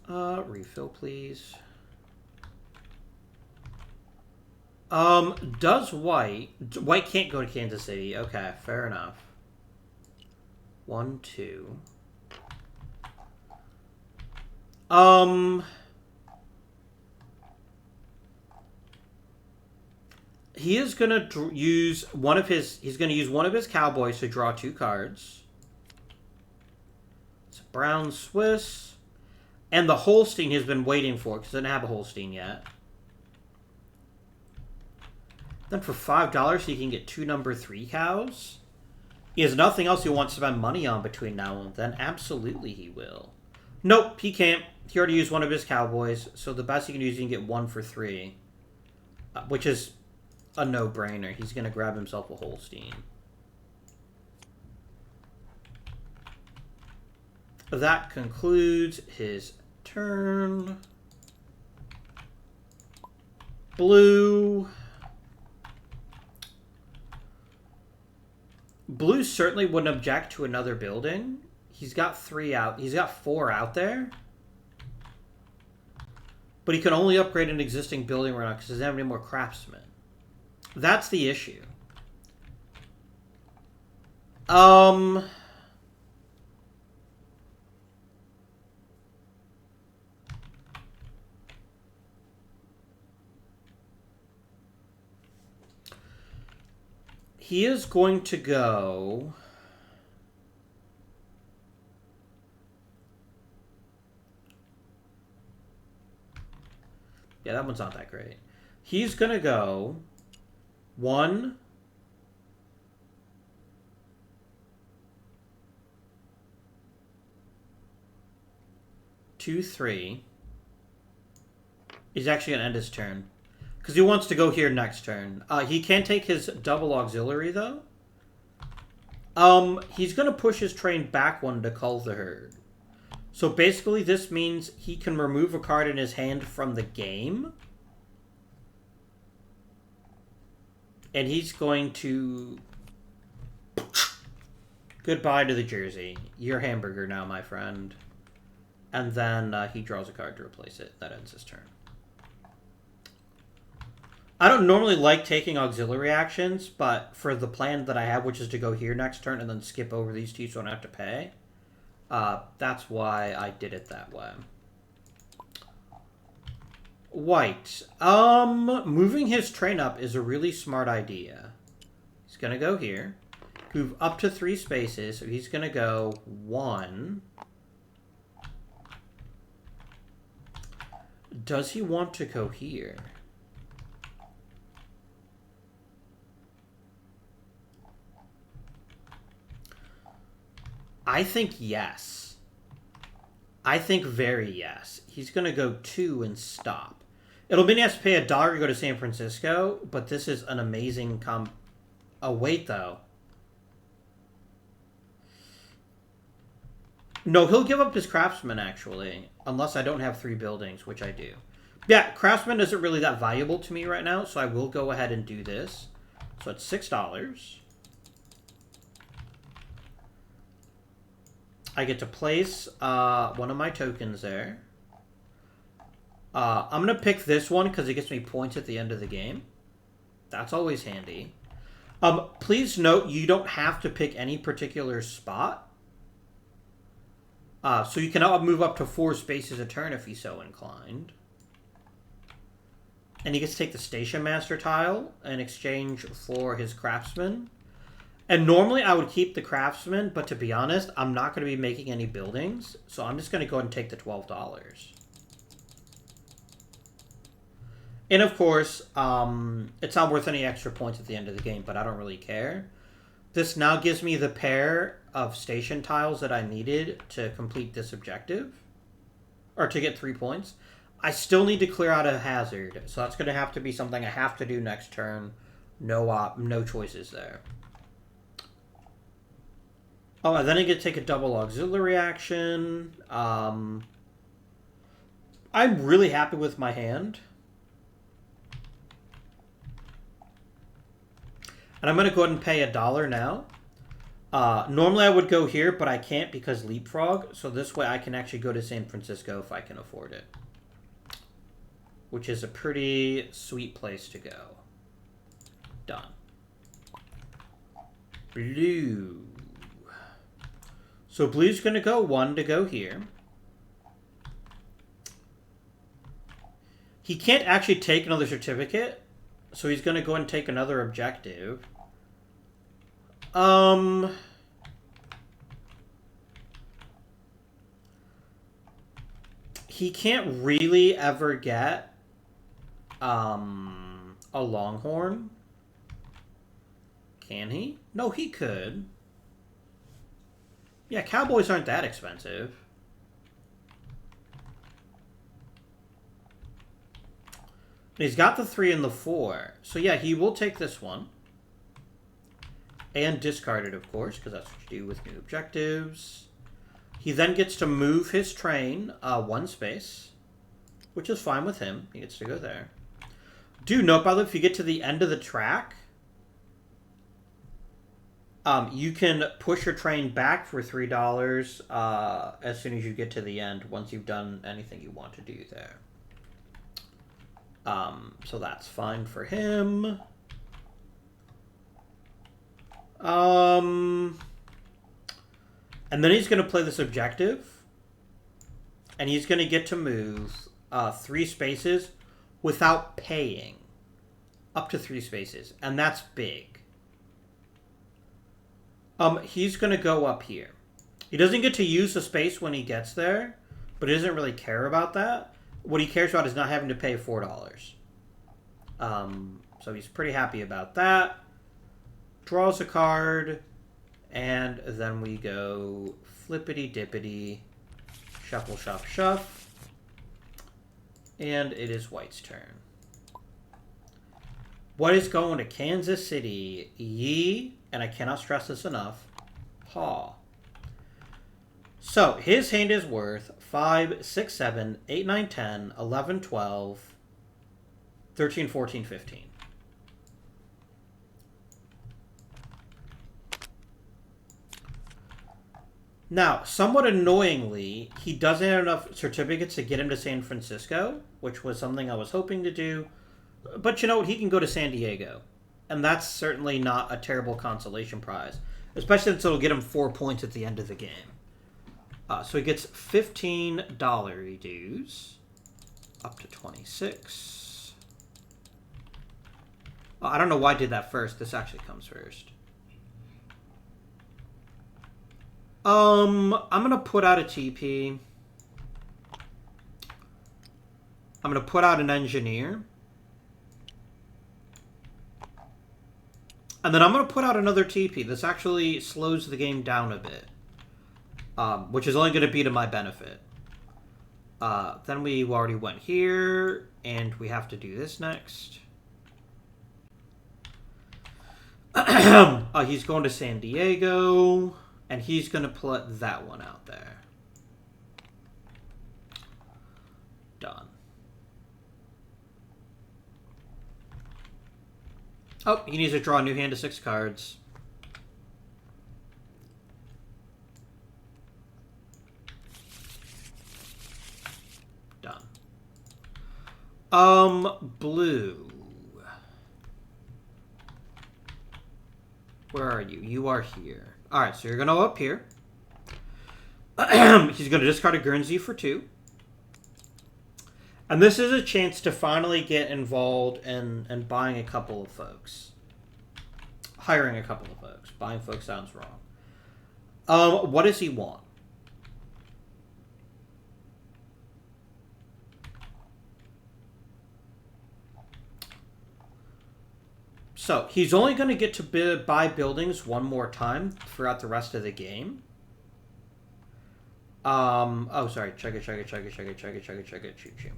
Refill, please. Does White... White can't go to Kansas City. Okay, fair enough. 1, 2... he is going to use one of his... He's going to use one of his cowboys to draw 2 cards. It's a brown Swiss. And the Holstein he's been waiting for, because he doesn't have a Holstein yet. Then for $5, he can get 2 number 3 cows. He has nothing else he wants to spend money on between now and then. Absolutely he will. Nope, he can't. He already used one of his cowboys, so the best he can do is he can get 1 for 3. Which is a no-brainer. He's going to grab himself a Holstein. That concludes his turn. Blue. Blue certainly wouldn't object to another building. He's got 3 out. He's got 4 out there. But he can only upgrade an existing building right now because he doesn't have any more craftsmen. That's the issue. He is going to go... Yeah, that one's not that great. He's going to go 1, 2, 3. He's actually going to end his turn. Because he wants to go here next turn. He can take his double auxiliary, though. He's going to push his train back 1 to cull the herd. So basically this means he can remove a card in his hand from the game. And he's going to... Goodbye to the jersey. You're hamburger now, my friend. And then he draws a card to replace it. That ends his turn. I don't normally like taking auxiliary actions, but for the plan that I have, which is to go here next turn and then skip over these 2 so I don't have to pay, that's why I did it that way. White. Moving his train up is a really smart idea. He's going to go here. Move up to 3 spaces, so he's going to go 1. Does he want to go here? I think yes. I think very yes. He's going to go 2 and stop. It'll mean he has to pay $1 to go to San Francisco, but this is an amazing Oh, wait, though. No, he'll give up his craftsman, actually. Unless I don't have 3 buildings, which I do. Yeah, craftsman isn't really that valuable to me right now, so I will go ahead and do this. So it's $6. I get to place one of my tokens there. I'm going to pick this one because it gets me points at the end of the game. That's always handy. Please note, you don't have to pick any particular spot. So you can move up to 4 spaces a turn if he's so inclined. And he gets to take the Station Master tile in exchange for his Craftsman. And normally I would keep the Craftsman, but to be honest, I'm not going to be making any buildings. So I'm just going to go ahead and take the $12. And of course, it's not worth any extra points at the end of the game, but I don't really care. This now gives me the pair of station tiles that I needed to complete this objective. Or to get 3 points. I still need to clear out a hazard, so that's going to have to be something I have to do next turn. No choices there. Oh, and then I get to take a double auxiliary action. I'm really happy with my hand. And I'm going to go ahead and pay $1 now. Normally I would go here, but I can't because leapfrog. So this way I can actually go to San Francisco if I can afford it. Which is a pretty sweet place to go. Done. Blue. So blue's going to go 1 to go here. He can't actually take another certificate. So he's going to go and take another objective. He can't really ever get a Longhorn. Can he? No, he could. Yeah, cowboys aren't that expensive. He's got the 3 and the 4. So yeah, he will take this one. And discard it, of course, because that's what you do with new objectives. He then gets to move his train 1 space, which is fine with him. He gets to go there. Do note, by the way, if you get to the end of the track, you can push your train back for $3 as soon as you get to the end, once you've done anything you want to do there. So that's fine for him. And then he's going to play this objective. And he's going to get to move 3 spaces without paying. Up to 3 spaces. And that's big. He's going to go up here. He doesn't get to use the space when he gets there, but he doesn't really care about that. What he cares about is not having to pay $4. So he's pretty happy about that. Draws a card, and then we go flippity-dippity, shuffle, shuff, shuff. And it is White's turn. What is going to Kansas City? Yee, and I cannot stress this enough, paw. So, his hand is worth 5, 6, 7, 8, 9, 10, 11, 12, 13, 14, 15. Now, somewhat annoyingly, he doesn't have enough certificates to get him to San Francisco, which was something I was hoping to do. But you know what? He can go to San Diego. And that's certainly not a terrible consolation prize. Especially since it'll get him 4 points at the end of the game. So he gets $15 dues. Up to 26. I don't know why I did that first. This actually comes first. I'm going to put out a TP. I'm going to put out an engineer. And then I'm going to put out another TP. This actually slows the game down a bit. Which is only going to be to my benefit. Then we already went here. And we have to do this next. He's going to San Diego. And he's going to put that one out there. Done. Oh, he needs to draw a new hand of 6 cards. Done. Blue. Where are you? You are here. Alright, so you're going to go up here. He's going to discard a Guernsey for 2. And this is a chance to finally get involved in buying a couple of folks. Hiring a couple of folks. Buying folks sounds wrong. What does he want? So, he's only going to get to buy buildings one more time throughout the rest of the game. Oh, sorry. Check it. Choo-choo.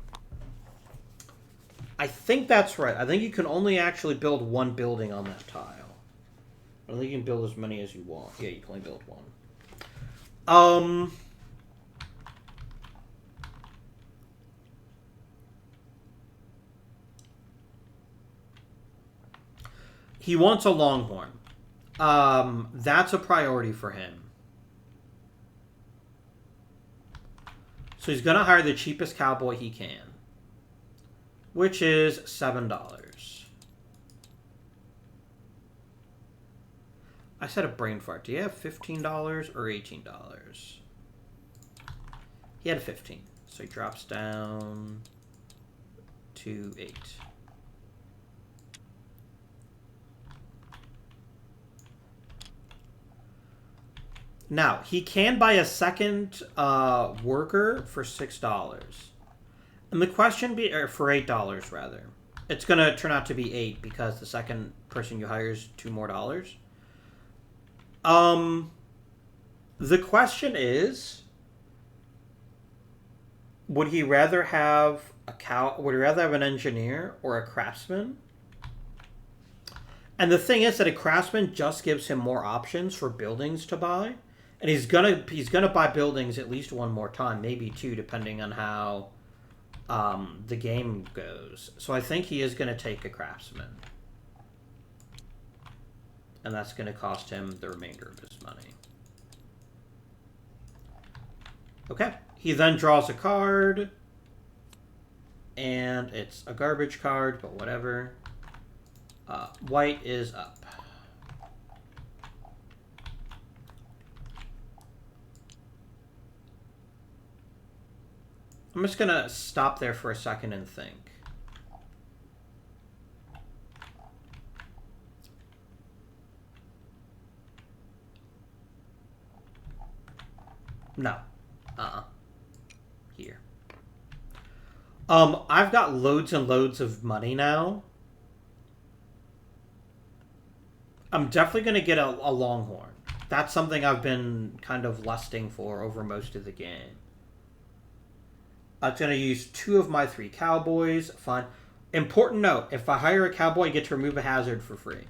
I think that's right. I think you can only actually build one building on that tile. I don't think you can build as many as you want. Yeah, you can only build one. He wants a Longhorn. That's a priority for him. So he's going to hire the cheapest cowboy he can. Which is $7. I said a brain fart. Do you have $15 or $18? He had 15. So he drops down to 8. Now, he can buy a second worker for $6. And the question be, or for $8 rather. It's going to turn out to be 8 because the second person you hire is $2 more. The question is, would he rather have would you rather have an engineer or a craftsman? And the thing is that a craftsman just gives him more options for buildings to buy, and he's gonna buy buildings at least one more time, maybe two, depending on how the game goes. So I think he is gonna take a craftsman, and that's gonna cost him the remainder of his money. Okay, he then draws a card, and it's a garbage card, but whatever. White is up. I'm just going to stop there for a second and think. No. Here. I've got loads and loads of money now. I'm definitely going to get a longhorn. That's something I've been kind of lusting for over most of the game. I'm going to use 2 of my 3 cowboys. Fine. Important note, if I hire a cowboy, I get to remove a hazard for free.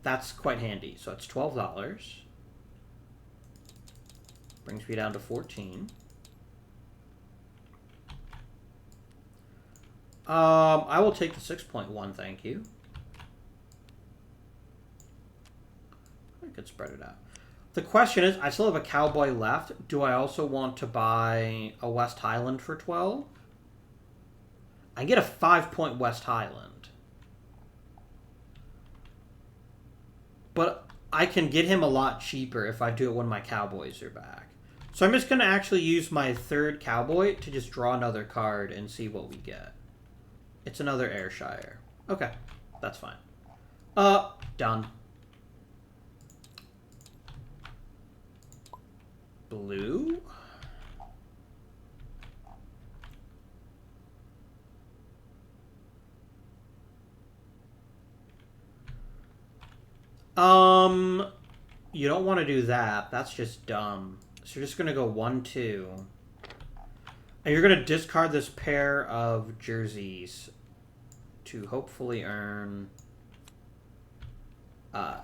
That's quite handy. So it's $12. Brings me down to 14. I will take the 6.1, thank you. I could spread it out. The question is, I still have a cowboy left. Do I also want to buy a West Highland for 12? I can get a 5-point West Highland. But I can get him a lot cheaper if I do it when my cowboys are back. So I'm just going to actually use my 3rd cowboy to just draw another card and see what we get. It's another Ayrshire. Okay, that's fine. Done. Blue. You don't want to do that. That's just dumb. So you're just going to go 1, 2. And you're going to discard this pair of jerseys to hopefully earn...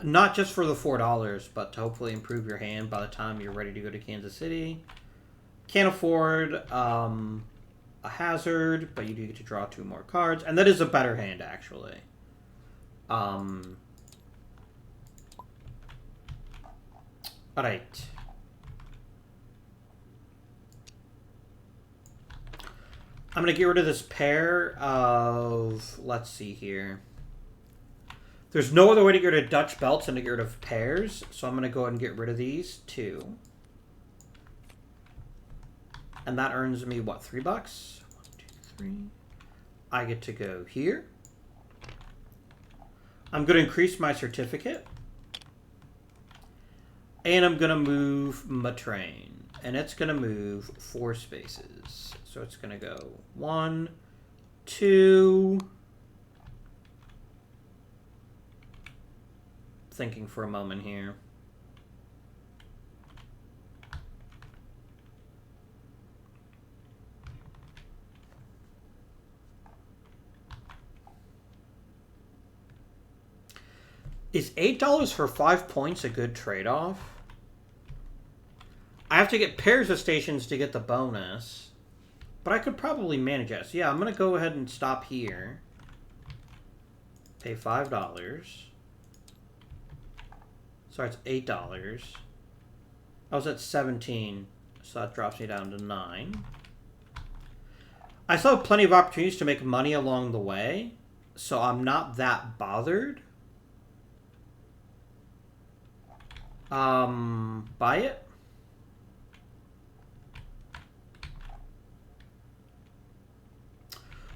not just for the $4, but to hopefully improve your hand by the time you're ready to go to Kansas City. Can't afford a hazard, but you do get to draw 2 more cards. And that is a better hand, actually. Alright. I'm going to get rid of this pair of... Let's see here. There's no other way to get rid of Dutch belts than to get rid of pairs. So I'm going to go ahead and get rid of these 2. And that earns me, what, $3? 1, 2, 3. I get to go here. I'm going to increase my certificate. And I'm going to move my train. And it's going to move 4 spaces. So it's going to go 1, 2... Thinking for a moment here. Is $8 for 5 points a good trade-off? I have to get pairs of stations to get the bonus, but I could probably manage it. So yeah, I'm going to go ahead and stop here. Pay $5. Sorry, it's $8. I was at 17, so that drops me down to 9. I still have plenty of opportunities to make money along the way, so I'm not that bothered. Buy it?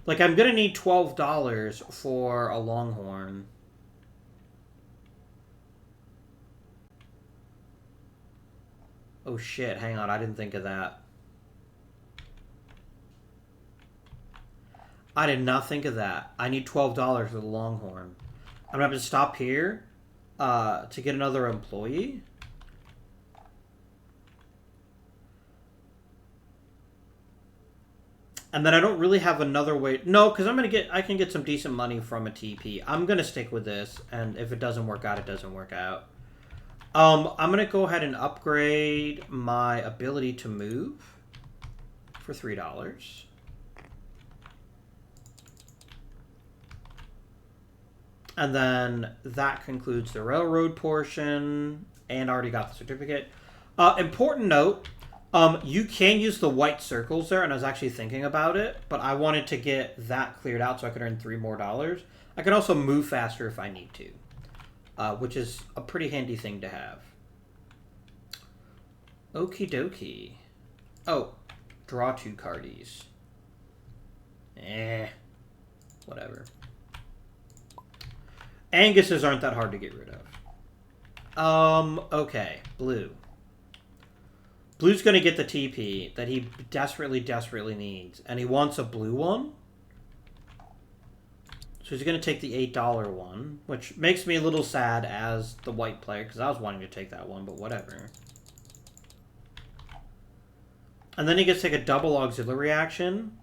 Like, I'm gonna need $12 for a Longhorn. Oh shit, hang on, I didn't think of that. I did not think of that. I need $12 for the Longhorn. I'm gonna have to stop here to get another employee. And then I don't really have another way. No, because I can get some decent money from a TP. I'm gonna stick with this, and if it doesn't work out, it doesn't work out. I'm gonna go ahead and upgrade my ability to move for $3. And then that concludes the railroad portion, and I already got the certificate. Important note, you can use the white circles there, and I was actually thinking about it, but I wanted to get that cleared out so I could earn $3 more. I can also move faster if I need to, which is a pretty handy thing to have. Okie dokie. Oh, draw 2 cardies. Whatever. Angus's aren't that hard to get rid of. Okay, blue. Blue's going to get the TP that he desperately, desperately needs. And he wants a blue one. So he's going to take the $8 one, which makes me a little sad as the white player, because I was wanting to take that one, but whatever. And then he gets to take a double auxiliary action.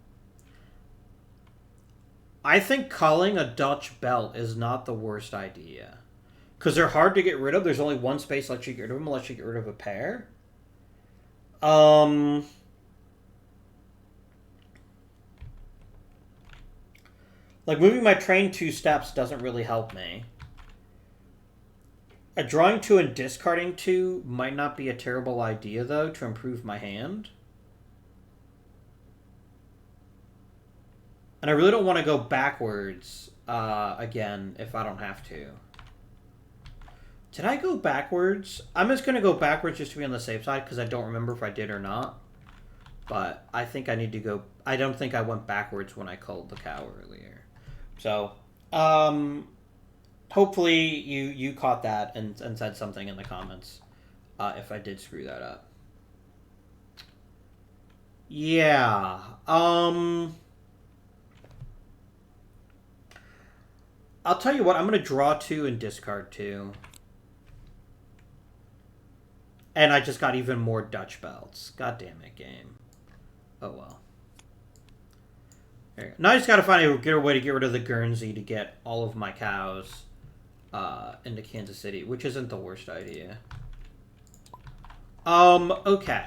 I think culling a Dutch belt is not the worst idea. Because they're hard to get rid of. There's only one space that lets you get rid of them, unless you get rid of a pair. Like, moving my train 2 steps doesn't really help me. A drawing 2 and discarding 2 might not be a terrible idea, though, to improve my hand. And I really don't want to go backwards again if I don't have to. Did I go backwards? I'm just going to go backwards just to be on the safe side because I don't remember if I did or not. But I think I need to go... I don't think I went backwards when I culled the cow earlier. So, hopefully you caught that and said something in the comments if I did screw that up. Yeah. I'll tell you what, I'm going to draw 2 and discard 2. And I just got even more Dutch belts. God damn it, game. Oh, well. There you go. Now I just got to find a way to get rid of the Guernsey to get all of my cows into Kansas City, which isn't the worst idea. Okay.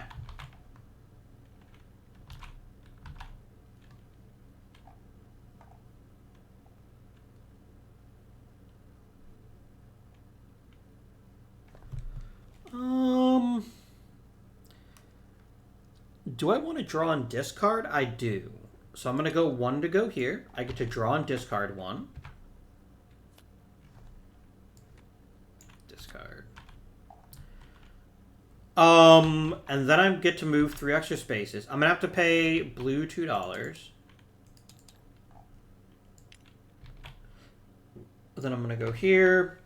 Do I want to draw and discard? I do. So I'm going to go 1 to go here. I get to draw and discard 1. Discard. And then I get to move 3 extra spaces. I'm going to have to pay blue $2. Then I'm going to go here.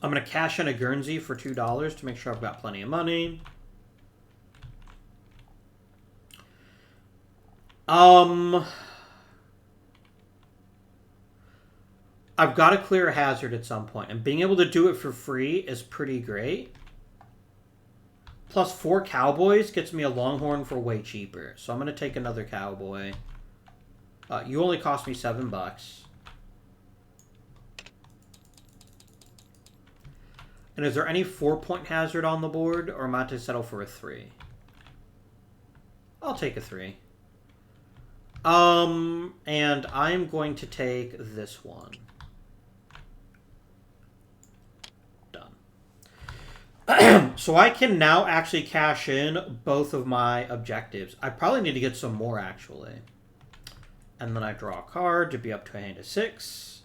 I'm going to cash in a Guernsey for $2 to make sure I've got plenty of money. I've got to clear a hazard at some point, and being able to do it for free is pretty great. Plus 4 cowboys gets me a longhorn for way cheaper. So I'm going to take another cowboy. You only cost me $7. And is there any 4-point hazard on the board, or am I to settle for a 3? I'll take a 3. And I'm going to take this one. Done. So I can now actually cash in both of my objectives. I probably need to get some more, actually. And then I draw a card to be up to a hand of 6.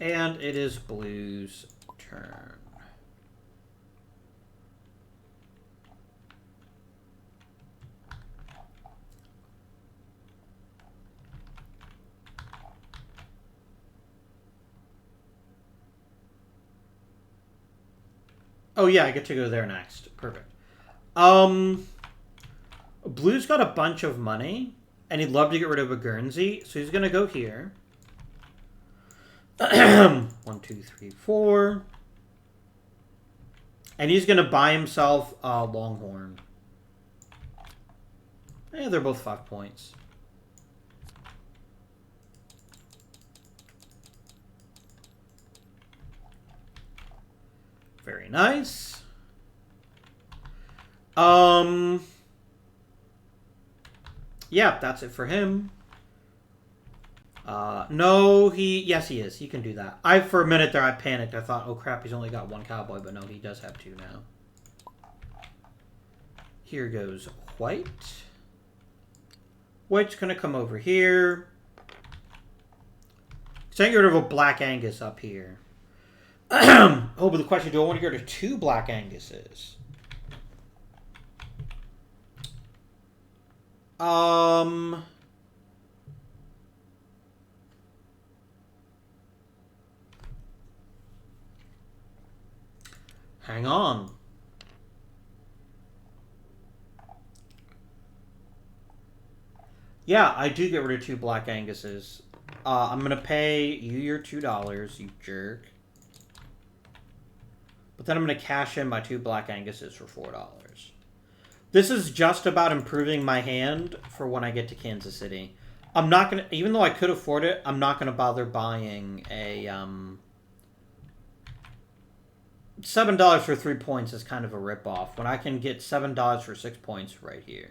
And it is blue's turn. Oh, yeah, I get to go there next. Perfect. Blue's got a bunch of money, and he'd love to get rid of a Guernsey, so he's going to go here. 1, 2, 3, 4. And he's going to buy himself a longhorn. Yeah, they're both 5 points. Very nice. Yeah, that's it for him. No, yes, he is. He can do that. For a minute there, I panicked. I thought, oh crap, he's only got 1 cowboy, but no, he does have 2 now. Here goes white. White's gonna come over here. So I get rid of a Black Angus up here. Oh, but the question, do I want to get rid of 2 Black Anguses? Hang on. Yeah, I do get rid of 2 Black Anguses. I'm going to pay you your $2, you jerk. But then I'm going to cash in my 2 Black Anguses for $4. This is just about improving my hand for when I get to Kansas City. I'm not going to, even though I could afford it, I'm not going to bother buying a, $7 for 3 points is kind of a ripoff when I can get $7 for 6 points right here.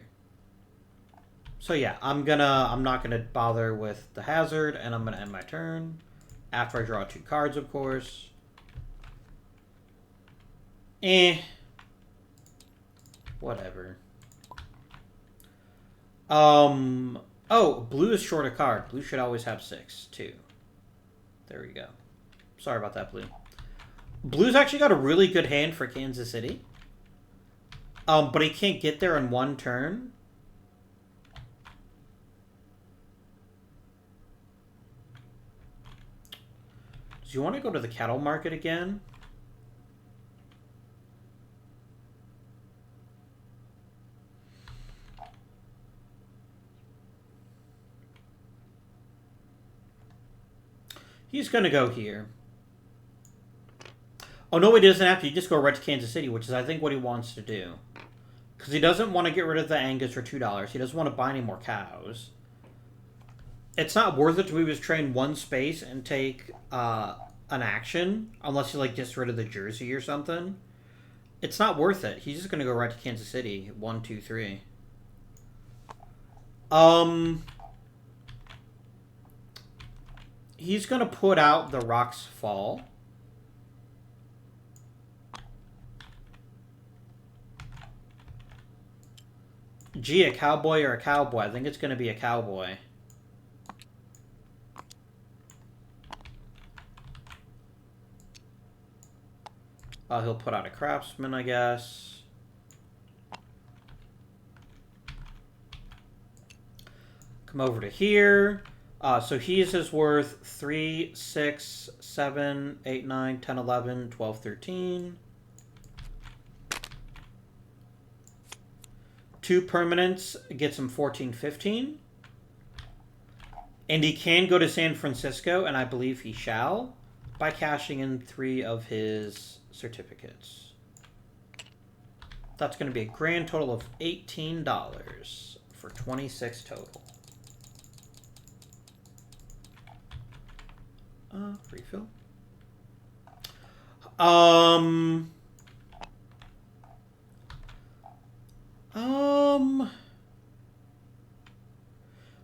So yeah, I'm not gonna bother with the hazard, and I'm gonna end my turn after I draw 2 cards, of course. Whatever. Oh, blue is short a card. Blue should always have 6 too. There we go. Sorry about that, blue. Blue's actually got a really good hand for Kansas City. But he can't get there in 1 turn. Do you want to go to the cattle market again? He's going to go here. Oh, no, he doesn't have to. You just go right to Kansas City, which is, I think, what he wants to do. Because he doesn't want to get rid of the Angus for $2. He doesn't want to buy any more cows. It's not worth it to move his train 1 space and take an action, unless he, like, gets rid of the jersey or something. It's not worth it. He's just going to go right to Kansas City. 1, 2, 3. He's going to put out the Rocks Fall. Gee, a cowboy or a cowboy? I think it's going to be a cowboy. He'll put out a craftsman, I guess. Come over to here. So his is worth 3, 6, 7, 8, 9, 10, 11, 12, 13. 2 permanents gets him 14, 15. And he can go to San Francisco, and I believe he shall, by cashing in 3 of his certificates. That's going to be a grand total of $18 for 26 total. Refill.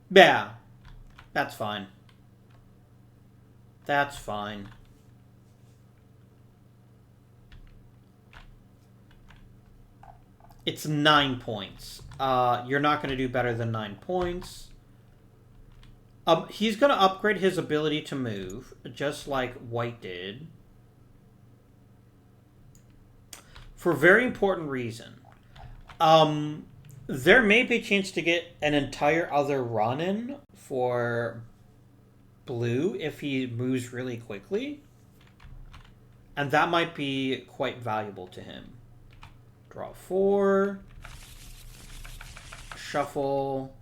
Yeah, that's fine. That's fine. It's 9 points. You're not going to do better than 9 points. He's going to upgrade his ability to move, just like White did. For a very important reason. There may be a chance to get an entire other run in for Blue if he moves really quickly. And that might be quite valuable to him. Draw 4. Shuffle.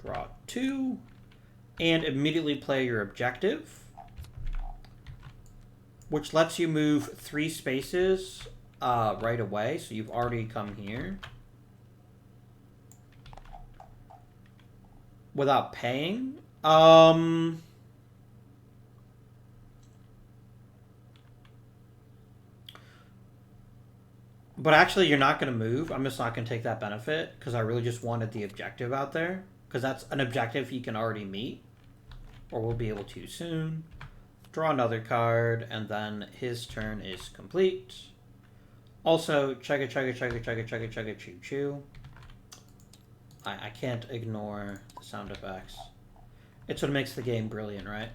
Draw 2. And immediately play your objective. Which lets you move 3 spaces right away. So you've already come here. without paying. But actually, you're not going to move. I'm just not going to take that benefit because I really just wanted the objective out there. Because that's an objective he can already meet. Or we'll be able to soon. Draw another card, and then his turn is complete. Also, chugga chugga chugga chugga chugga chugga choo choo. I can't ignore the sound effects. It's what makes the game brilliant, right?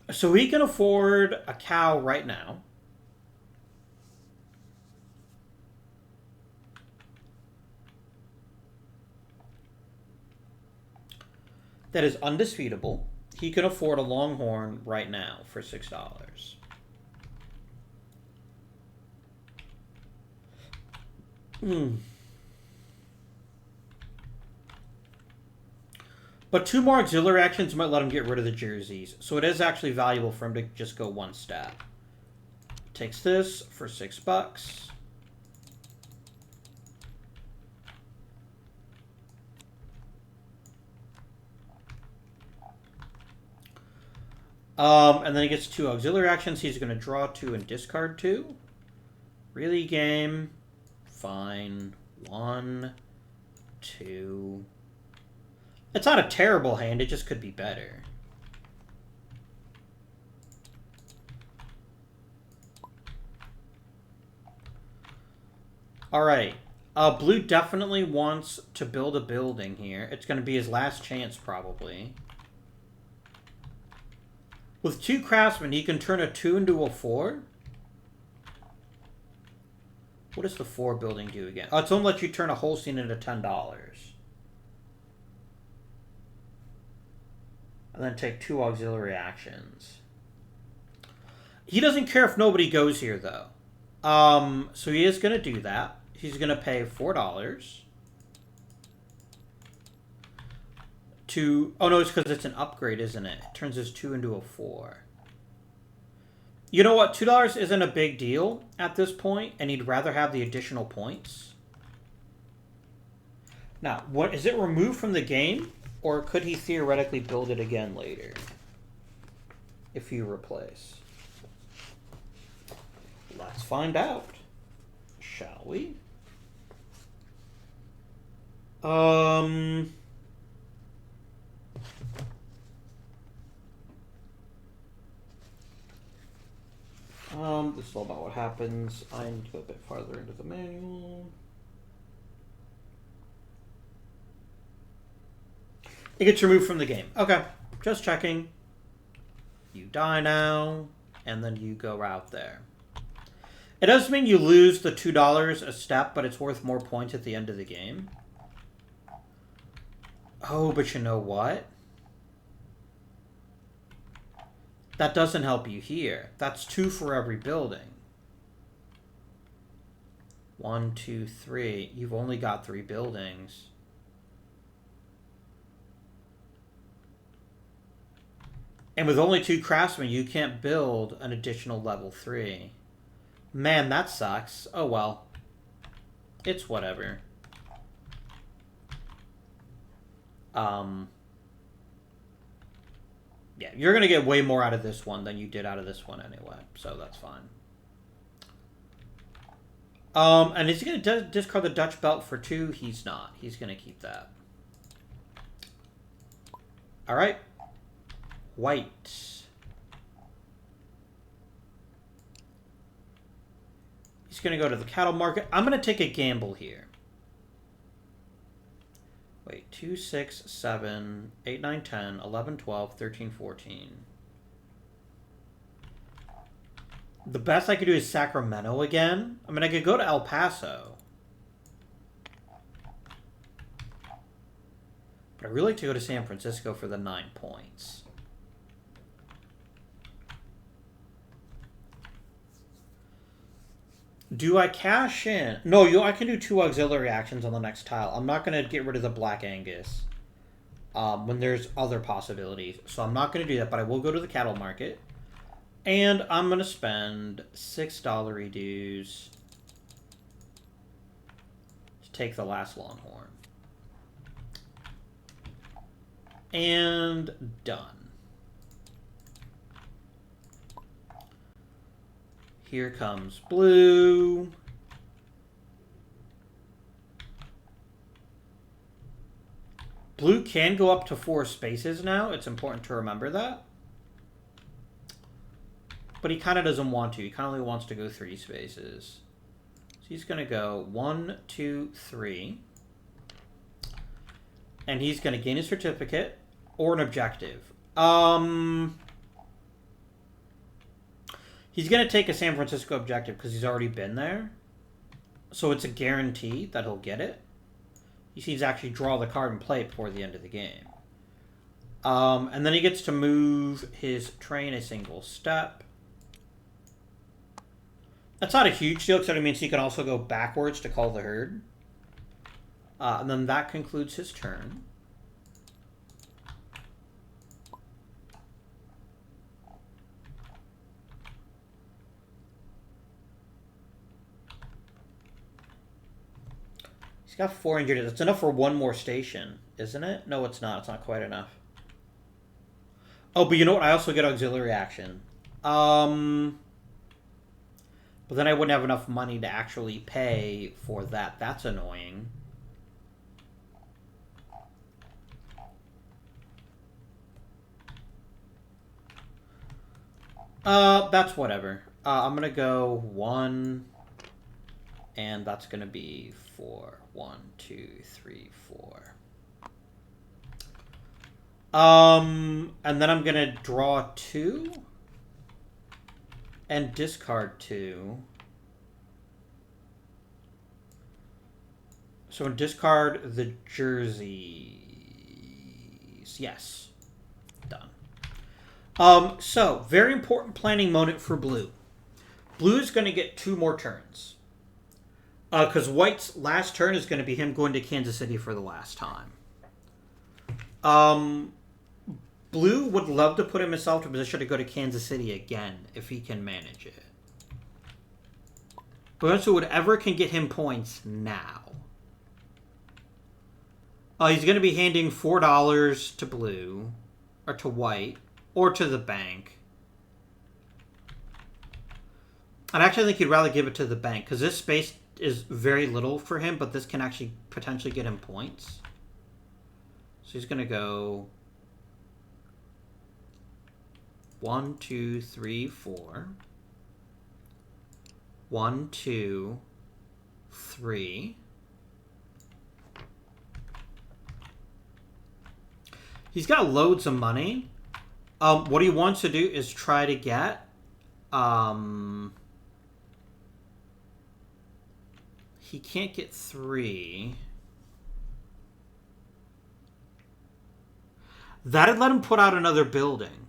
So he can afford a cow right now. That is undisputable. He can afford a longhorn right now for $6. But 2 more auxiliary actions might let him get rid of the jerseys. So it is actually valuable for him to just go 1 step. Takes this for $6. And then he gets 2 auxiliary actions. He's going to draw 2 and discard 2. Really, game? Fine. 1, 2. It's not a terrible hand. It just could be better. Alright. Blue definitely wants to build a building here. It's going to be his last chance, probably. With 2 craftsmen, he can turn a 2 into a 4. What does the 4 building do again? Oh, it's going to let you turn a whole scene into $10. And then take 2 auxiliary actions. He doesn't care if nobody goes here, though. So he is going to do that. He's going to pay $4. Oh no, it's because it's an upgrade, isn't it? It turns his 2 into a 4. You know what? $2 isn't a big deal at this point, and he'd rather have the additional points. Now, what is it removed from the game, or could he theoretically build it again later if you replace? Let's find out, shall we? This is all about what happens. I need to go a bit farther into the manual. It gets removed from the game. Okay, just checking. You die now, and then you go out there. It does mean you lose the $2 a step, but it's worth more points at the end of the game. Oh, but you know what? That doesn't help you here. That's 2 for every building. 1, 2, 3. You've only got 3 buildings. And with only 2 craftsmen, you can't build an additional level 3. Man, that sucks. Oh well. It's whatever. Yeah, you're going to get way more out of this one than you did out of this one anyway, so that's fine. And is he going to discard the Dutch belt for 2? He's not. He's going to keep that. All right. White. He's going to go to the cattle market. I'm going to take a gamble here. Wait, 2, 6, 7, 8, 9, 10, 11, 12, 13, 14. The best I could do is Sacramento again. I mean, I could go to El Paso. But I'd really like to go to San Francisco for the 9 points. Do I cash in? No, I can do 2 auxiliary actions on the next tile. I'm not going to get rid of the Black Angus when there's other possibilities. So I'm not going to do that, but I will go to the cattle market. And I'm going to spend $6 dues to take the last Longhorn. And done. Here comes blue. Blue can go up to 4 spaces now. It's important to remember that. But he kind of doesn't want to. He kind of only wants to go 3 spaces. So he's going to go 1, 2, 3. And he's going to gain a certificate or an objective. He's going to take a San Francisco objective because he's already been there. So it's a guarantee that he'll get it. He needs to actually draw the card and play it before the end of the game. And then he gets to move his train a single step. That's not a huge deal, because it means he can also go backwards to call the herd. And then that concludes his turn. He's got 4 injured. That's enough for 1 more station, isn't it? No, it's not. It's not quite enough. Oh, but you know what? I also get auxiliary action. But then I wouldn't have enough money to actually pay for that. That's annoying. That's whatever. I'm going to go 1, and that's going to be 4. 1, 2, 3, 4. And then I'm going to draw 2. And discard 2. So discard the jerseys. Yes. Done. So, very important planning moment for blue. Blue is going to get 2 more turns. Because white's last turn is going to be him going to Kansas City for the last time. Blue would love to put himself in a position to go to Kansas City again, if he can manage it. But so whatever can get him points now. He's going to be handing $4 to blue, or to white, or to the bank. And I actually think he'd rather give it to the bank, because this space is very little for him, but this can actually potentially get him points. So he's going to go 1, 2, 3, 4. 1, 2, 3. He's got loads of money. What he wants to do is try to get he can't get 3. That'd let him put out another building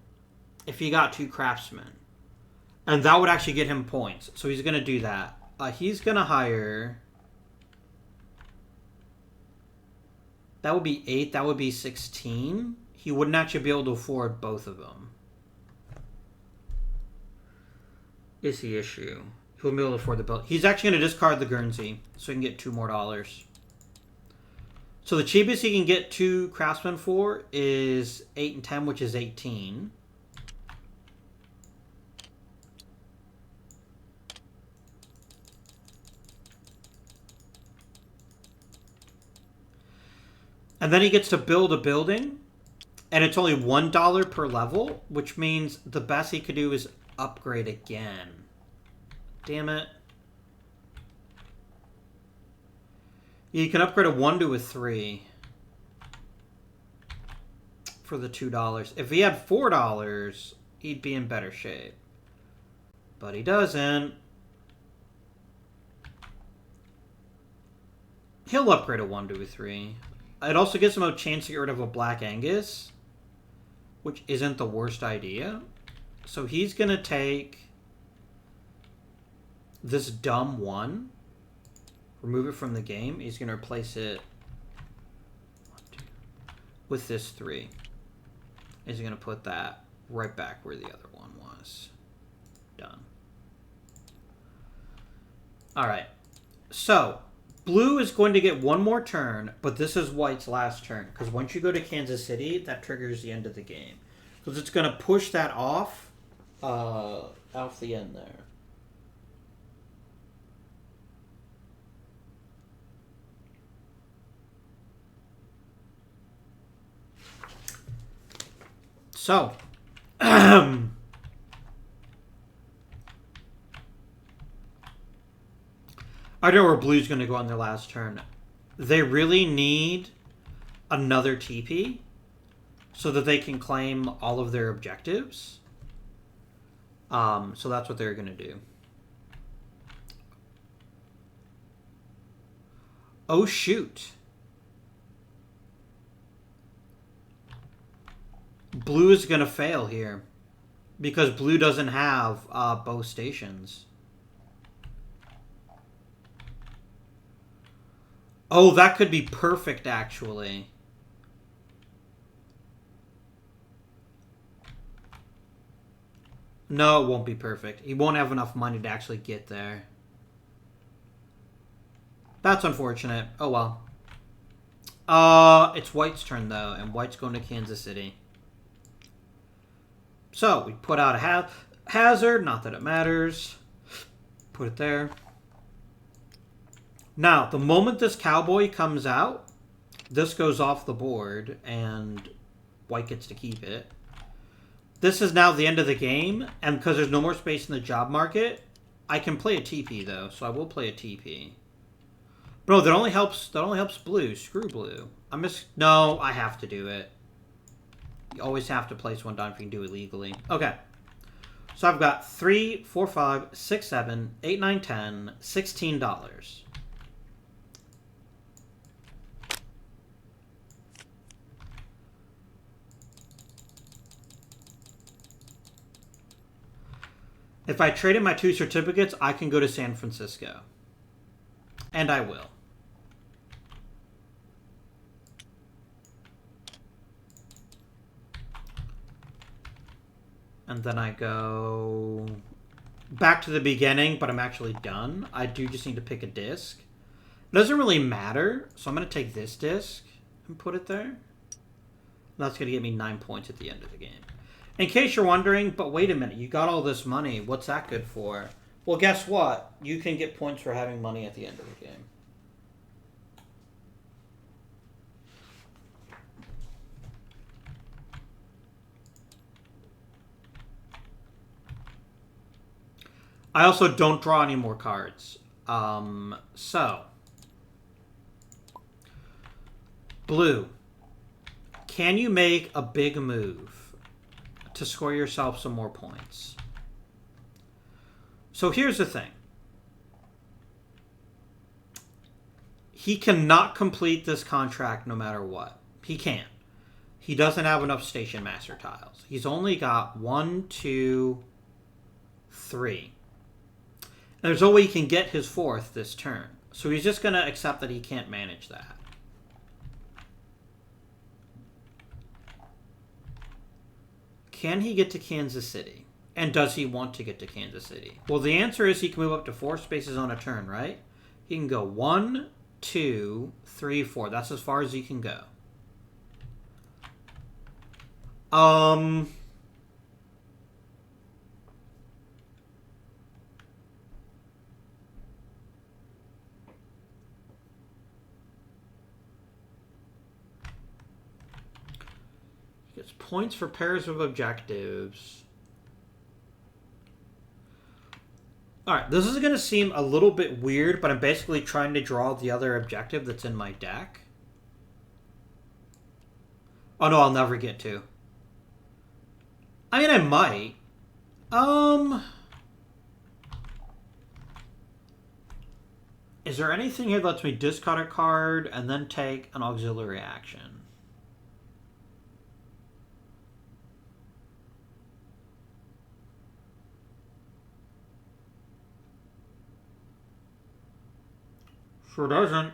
if he got 2 craftsmen. And that would actually get him points. So he's going to do that. He's going to hire... That would be 8. That would be 16. He wouldn't actually be able to afford both of them. Is the issue. He wouldn't be able to afford the build. He's actually going to discard the Guernsey so he can get $2 more. So the cheapest he can get 2 craftsmen for is 8 and 10, which is 18. And then he gets to build a building, and it's only $1 per level, which means the best he could do is upgrade again. Damn it. You can upgrade a 1 to a 3 for the $2. If he had $4, he'd be in better shape. But he doesn't. He'll upgrade a 1 to a 3. It also gives him a chance to get rid of a Black Angus, which isn't the worst idea. So he's going to take this dumb 1, remove it from the game. He's going to replace it with this 3. He's going to put that right back where the other one was. Done. All right. So Blue is going to get one more turn, but this is white's last turn. Because once you go to Kansas City, that triggers the end of the game. Because it's going to push that off the end there. So, I don't know where Blue's going to go on their last turn. They really need another TP so that they can claim all of their objectives. So that's what they're going to do. Oh, shoot. Blue is going to fail here because Blue doesn't have both stations. Oh, that could be perfect, actually. No, it won't be perfect. He won't have enough money to actually get there. That's unfortunate. Oh, well. It's White's turn, though, and White's going to Kansas City. So, we put out a hazard. Not that it matters. Put it there. Now, the moment this cowboy comes out, this goes off the board, and White gets to keep it. This is now the end of the game, and because there's no more space in the job market, I can play a TP, though, so I will play a TP. Bro, that only helps Blue. Screw Blue. No, I have to do it. You always have to place one down if you can do it legally. Okay. So I've got 3, 4, 5, 6, 7, 8, 9, 10, $16. If I trade in my 2 certificates, I can go to San Francisco. And I will. And then I go back to the beginning, but I'm actually done. I do just need to pick a disc. It doesn't really matter, so I'm going to take this disc and put it there. That's going to get me 9 points at the end of the game. In case you're wondering, but wait a minute, you got all this money. What's that good for? Well, guess what? You can get points for having money at the end of the game. I also don't draw any more cards. So. Blue. Can you make a big move to score yourself some more points? So here's the thing. He cannot complete this contract no matter what. He can't. He doesn't have enough Station Master tiles. He's only got 1, 2, 3. And there's no way he can get his 4th this turn. So he's just going to accept that he can't manage that. Can he get to Kansas City? And does he want to get to Kansas City? Well, the answer is he can move up to 4 spaces on a turn, right? He can go 1, 2, 3, 4. That's as far as he can go. He gets points for pairs of objectives. Alright, this is going to seem a little bit weird, but I'm basically trying to draw the other objective that's in my deck. Oh no, I'll never get to. I mean, I might. Is there anything here that lets me discard a card and then take an auxiliary action? Sure doesn't.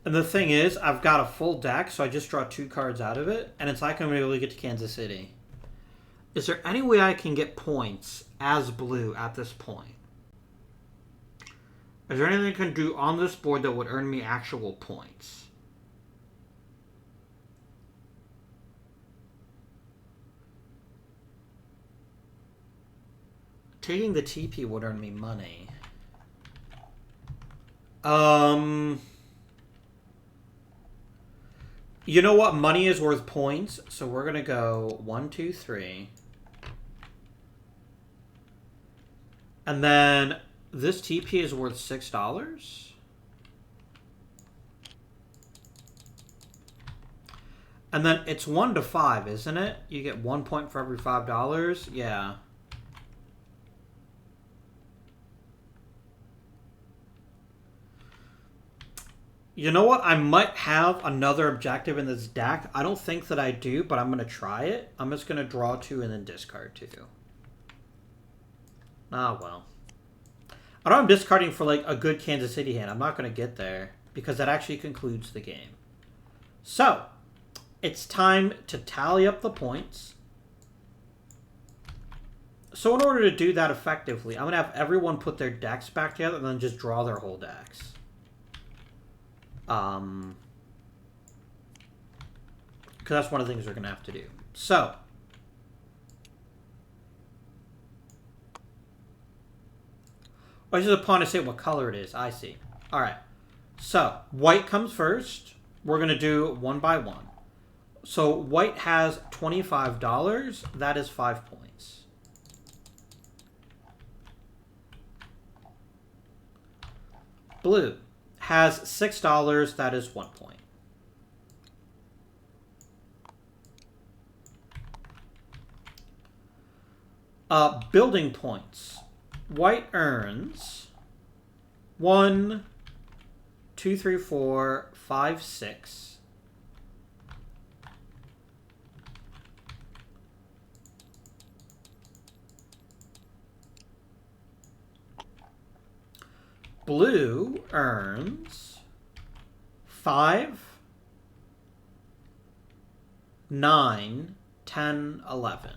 And the thing is, I've got a full deck, so I just draw 2 cards out of it, and it's like I'm able to get to Kansas City. Is there any way I can get points as blue at this point? Is there anything I can do on this board that would earn me actual points? Taking the TP would earn me money. You know what? Money is worth points, so we're gonna go 1, 2, 3. And then this TP is worth $6. And then it's 1 to 5, isn't it? You get 1 point for every $5. Yeah. You know what? I might have another objective in this deck. I don't think that I do, but I'm going to try it. I'm just going to draw 2 and then discard 2. Ah, well. I know I'm discarding for like a good Kansas City hand. I'm not going to get there because that actually concludes the game. So, it's time to tally up the points. So in order to do that effectively, I'm going to have everyone put their decks back together and then just draw their whole decks. Because that's one of the things we're going to have to do. So, oh, this is a pawn to say what color it is. I see. All right. So, white comes first. We're going to do one by one. So, white has $25. That is 5 points. Blue has $6. That is 1 point. Building points. White earns 1, 2, 3, 4, 5, 6. Blue earns 5, 9, 10, 11.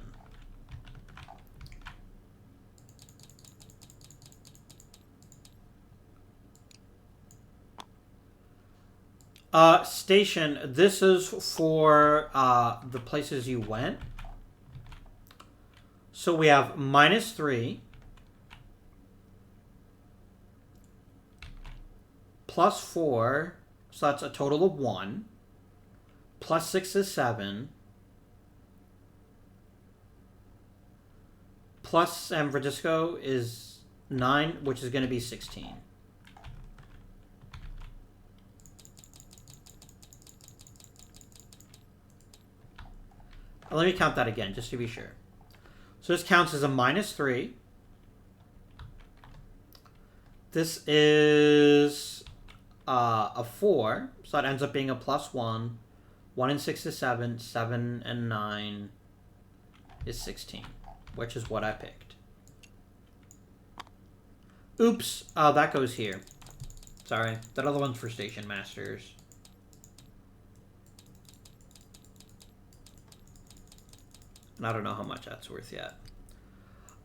Station, this is for the places you went. So we have -3. +4, so that's a total of 1. +6 is 7. Plus San Francisco is 9, which is going to be 16. Let me count that again, just to be sure. So this counts as a -3. This is a 4, so that ends up being a +1. 1 and 6 is 7. 7 and 9 is 16, which is what I picked. Oops, that goes here. Sorry, that other one's for Station Masters. And I don't know how much that's worth yet.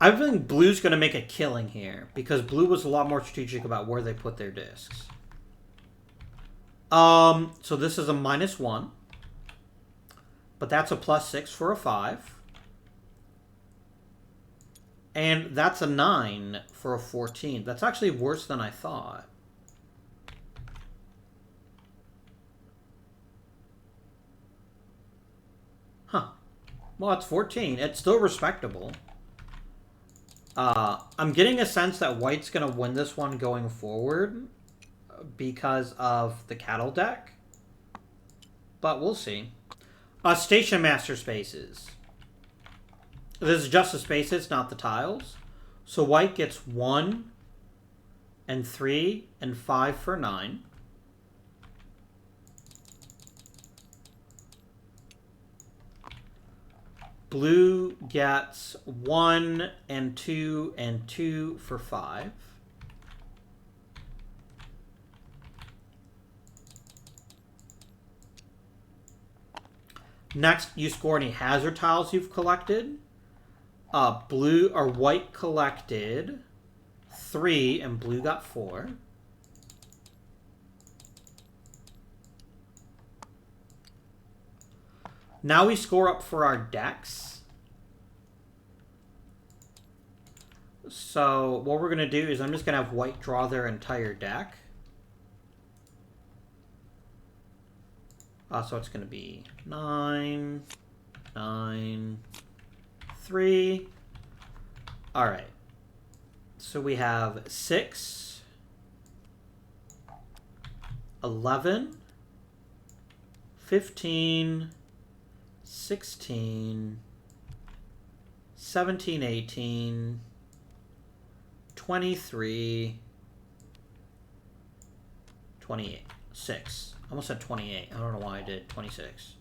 I think blue's going to make a killing here, because blue was a lot more strategic about where they put their discs. So this is a -1. But that's a +6 for a 5. And that's a 9 for a 14. That's actually worse than I thought. Huh. Well, it's 14. It's still respectable. I'm getting a sense that white's going to win this one going forward because of the cattle deck. But we'll see. Station Master spaces. This is just the spaces, not the tiles. So white gets 1 and 3 and 5 for 9. Blue gets 1 and 2 and 2 for 5. Next, you score any hazard tiles you've collected. Blue or white collected 3 and blue got 4. Now we score up for our decks. So what we're going to do is I'm just going to have white draw their entire deck. So it's going to be 9, 9, 3. All right. So we have 6, 11, 15, 16, 17, 18, 23, 28, 6. I almost said 28. I don't know why I did 26.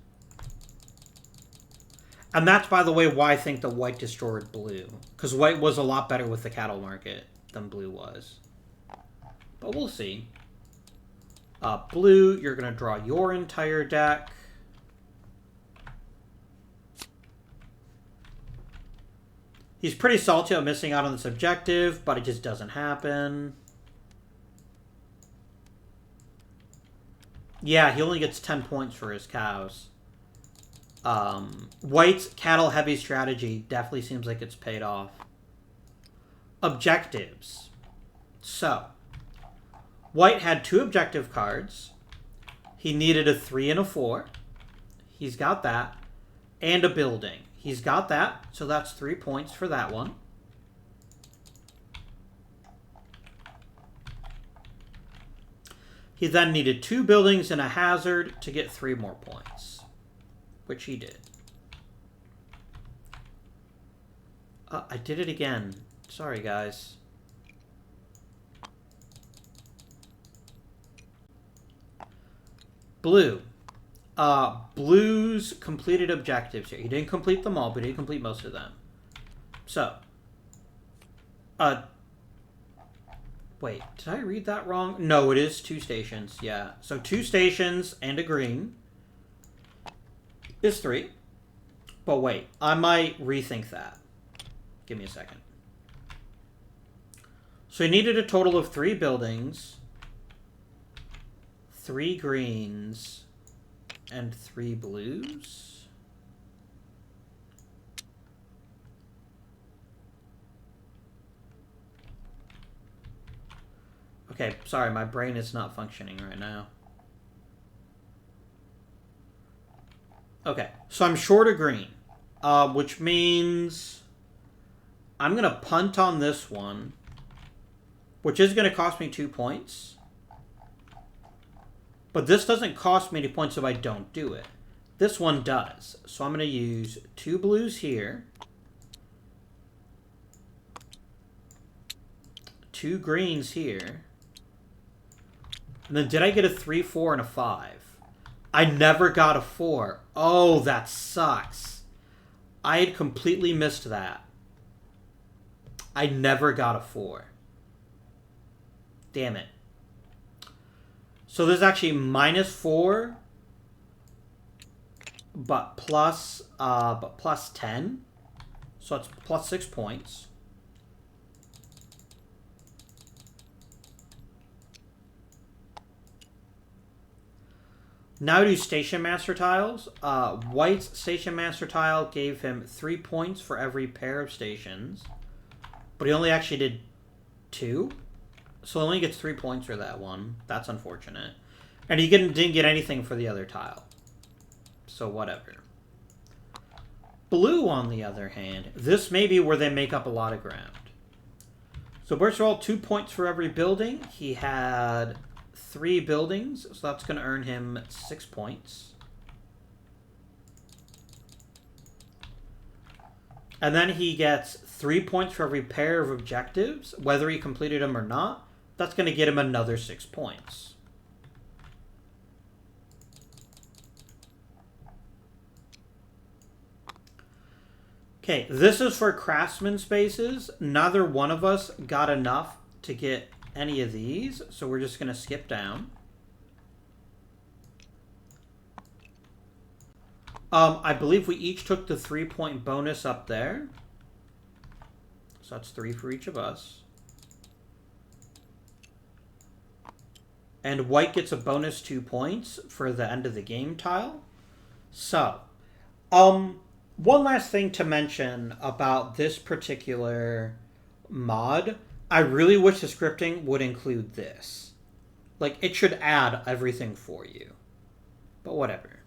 And that's, by the way, why I think the white destroyed blue. Because white was a lot better with the cattle market than blue was. But we'll see. Blue, you're going to draw your entire deck. He's pretty salty about missing out on this objective, but it just doesn't happen. Yeah, he only gets 10 points for his cows. White's cattle-heavy strategy definitely seems like it's paid off. Objectives. So, white had 2 objective cards. He needed a 3 and a 4. He's got that. And a building. He's got that, so that's 3 points for that one. He then needed 2 buildings and a hazard to get 3 more points, which he did. I did it again. Sorry, guys. Blue. Blue's completed objectives here. He didn't complete them all, but he did complete most of them. So, wait, did I read that wrong? No, it is 2 stations, yeah. So 2 stations and a green is 3. But wait, I might rethink that. Give me a second. So he needed a total of 3 buildings, 3 greens, and 3 blues. Okay, sorry, my brain is not functioning right now. Okay, so I'm short a green, which means I'm going to punt on this one, which is going to cost me 2 points. But this doesn't cost me any points if I don't do it. This one does. So I'm going to use 2 blues here. 2 greens here. And then did I get a 3, 4, and a 5? I never got a 4. Oh, that sucks. I had completely missed that. I never got a 4. Damn it. So there's actually -4, but plus 10. So it's plus 6 points. Now do Station Master tiles. White's Station Master tile gave him 3 points for every pair of stations, but he only actually did 2. So he only gets 3 points for that one. That's unfortunate. And he didn't get anything for the other tile. So whatever. Blue, on the other hand, this may be where they make up a lot of ground. So first of all, 2 points for every building. He had 3 buildings, so that's going to earn him 6 points. And then he gets 3 points for every pair of objectives, whether he completed them or not. That's going to get him another 6 points. Okay, this is for craftsman spaces. Neither one of us got enough to get any of these, so we're just going to skip down. I believe we each took the 3-point bonus up there. So that's 3 for each of us. And white gets a bonus 2 points for the end of the game tile. So, one last thing to mention about this particular mod. I really wish the scripting would include this. Like, it should add everything for you. But whatever.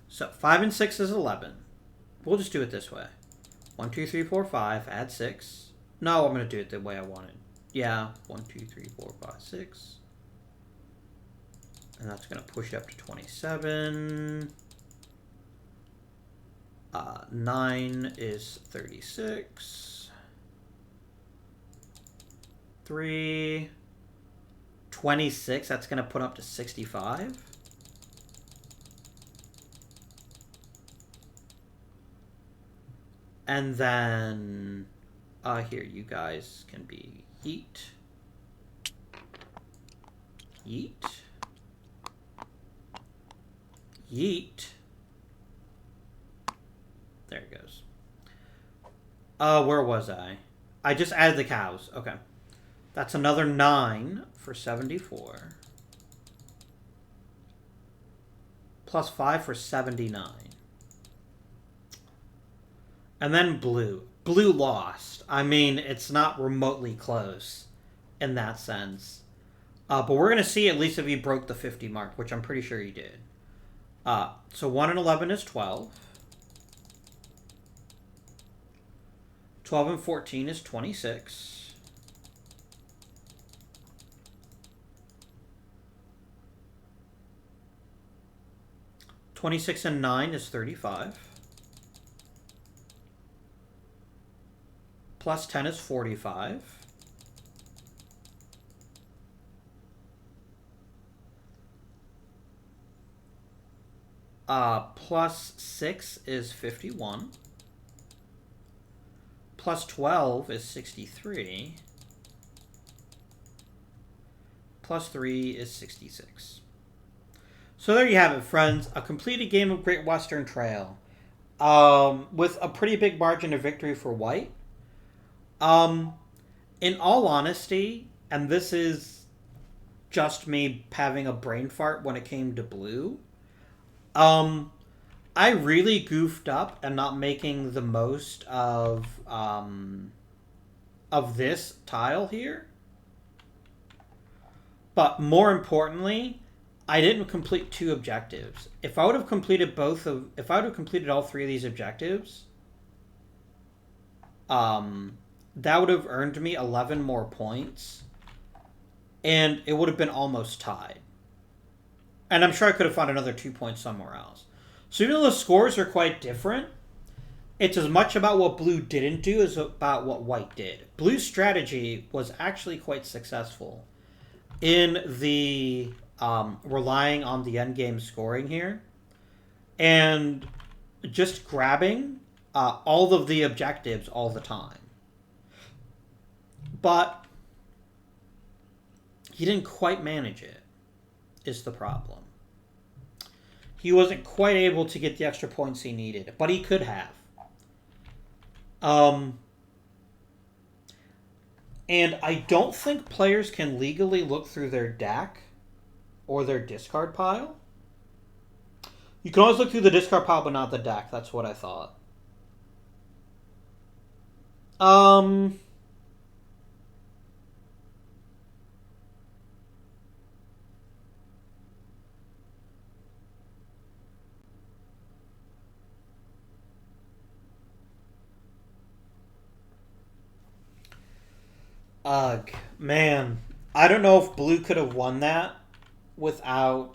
So, 5 and 6 is 11. We'll just do it this way. 1, 2, 3, 4, 5, add 6. No, I'm going to do it the way I wanted. Yeah, 1, 2, 3, 4, 5, 6. And that's going to push up to 27. 9 is 36. 3. 26, that's going to put up to 65. And then, here, you guys can be yeet. Yeet. Yeet. There it goes. Where was I? I just added the cows. Okay. That's another 9 for 74. Plus 5 for 79. And then blue. Blue lost. I mean, it's not remotely close in that sense. But we're going to see at least if he broke the 50 mark, which I'm pretty sure he did. So 1 and 11 is 12. 12 and 14 is 26. 26 and 9 is 35. Plus 10 is 45. Plus 6 is 51. Plus 12 is 63. Plus 3 is 66. So there you have it, friends. A completed game of Great Western Trail. With a pretty big margin of victory for white. In all honesty, and this is just me having a brain fart when it came to blue, I really goofed up and not making the most of this tile here. But more importantly, I didn't complete 2 objectives. If I would have completed all 3 of these objectives, that would have earned me 11 more points, and it would have been almost tied. And I'm sure I could have found another 2 points somewhere else. So even though the scores are quite different, it's as much about what blue didn't do as about what white did. Blue's strategy was actually quite successful in the relying on the endgame scoring here and just grabbing all of the objectives all the time. But he didn't quite manage it, is the problem. He wasn't quite able to get the extra points he needed, but he could have. And I don't think players can legally look through their deck or their discard pile. You can always look through the discard pile, but not the deck. That's what I thought. Ugh, man. I don't know if blue could have won that without...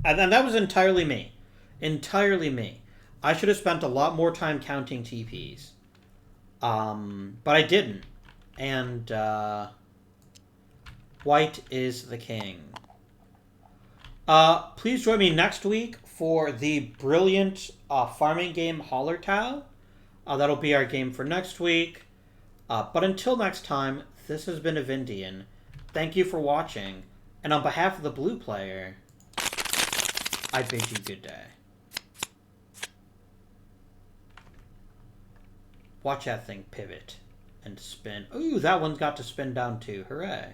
And that was entirely me. Entirely me. I should have spent a lot more time counting TPs. But I didn't. And, white is the king. Please join me next week for the brilliant farming game Hallertau. That'll be our game for next week. But until next time, this has been Avindian. Thank you for watching, and on behalf of the blue player, I bid you good day. Watch that thing pivot and spin. Ooh, that one's got to spin down too. Hooray.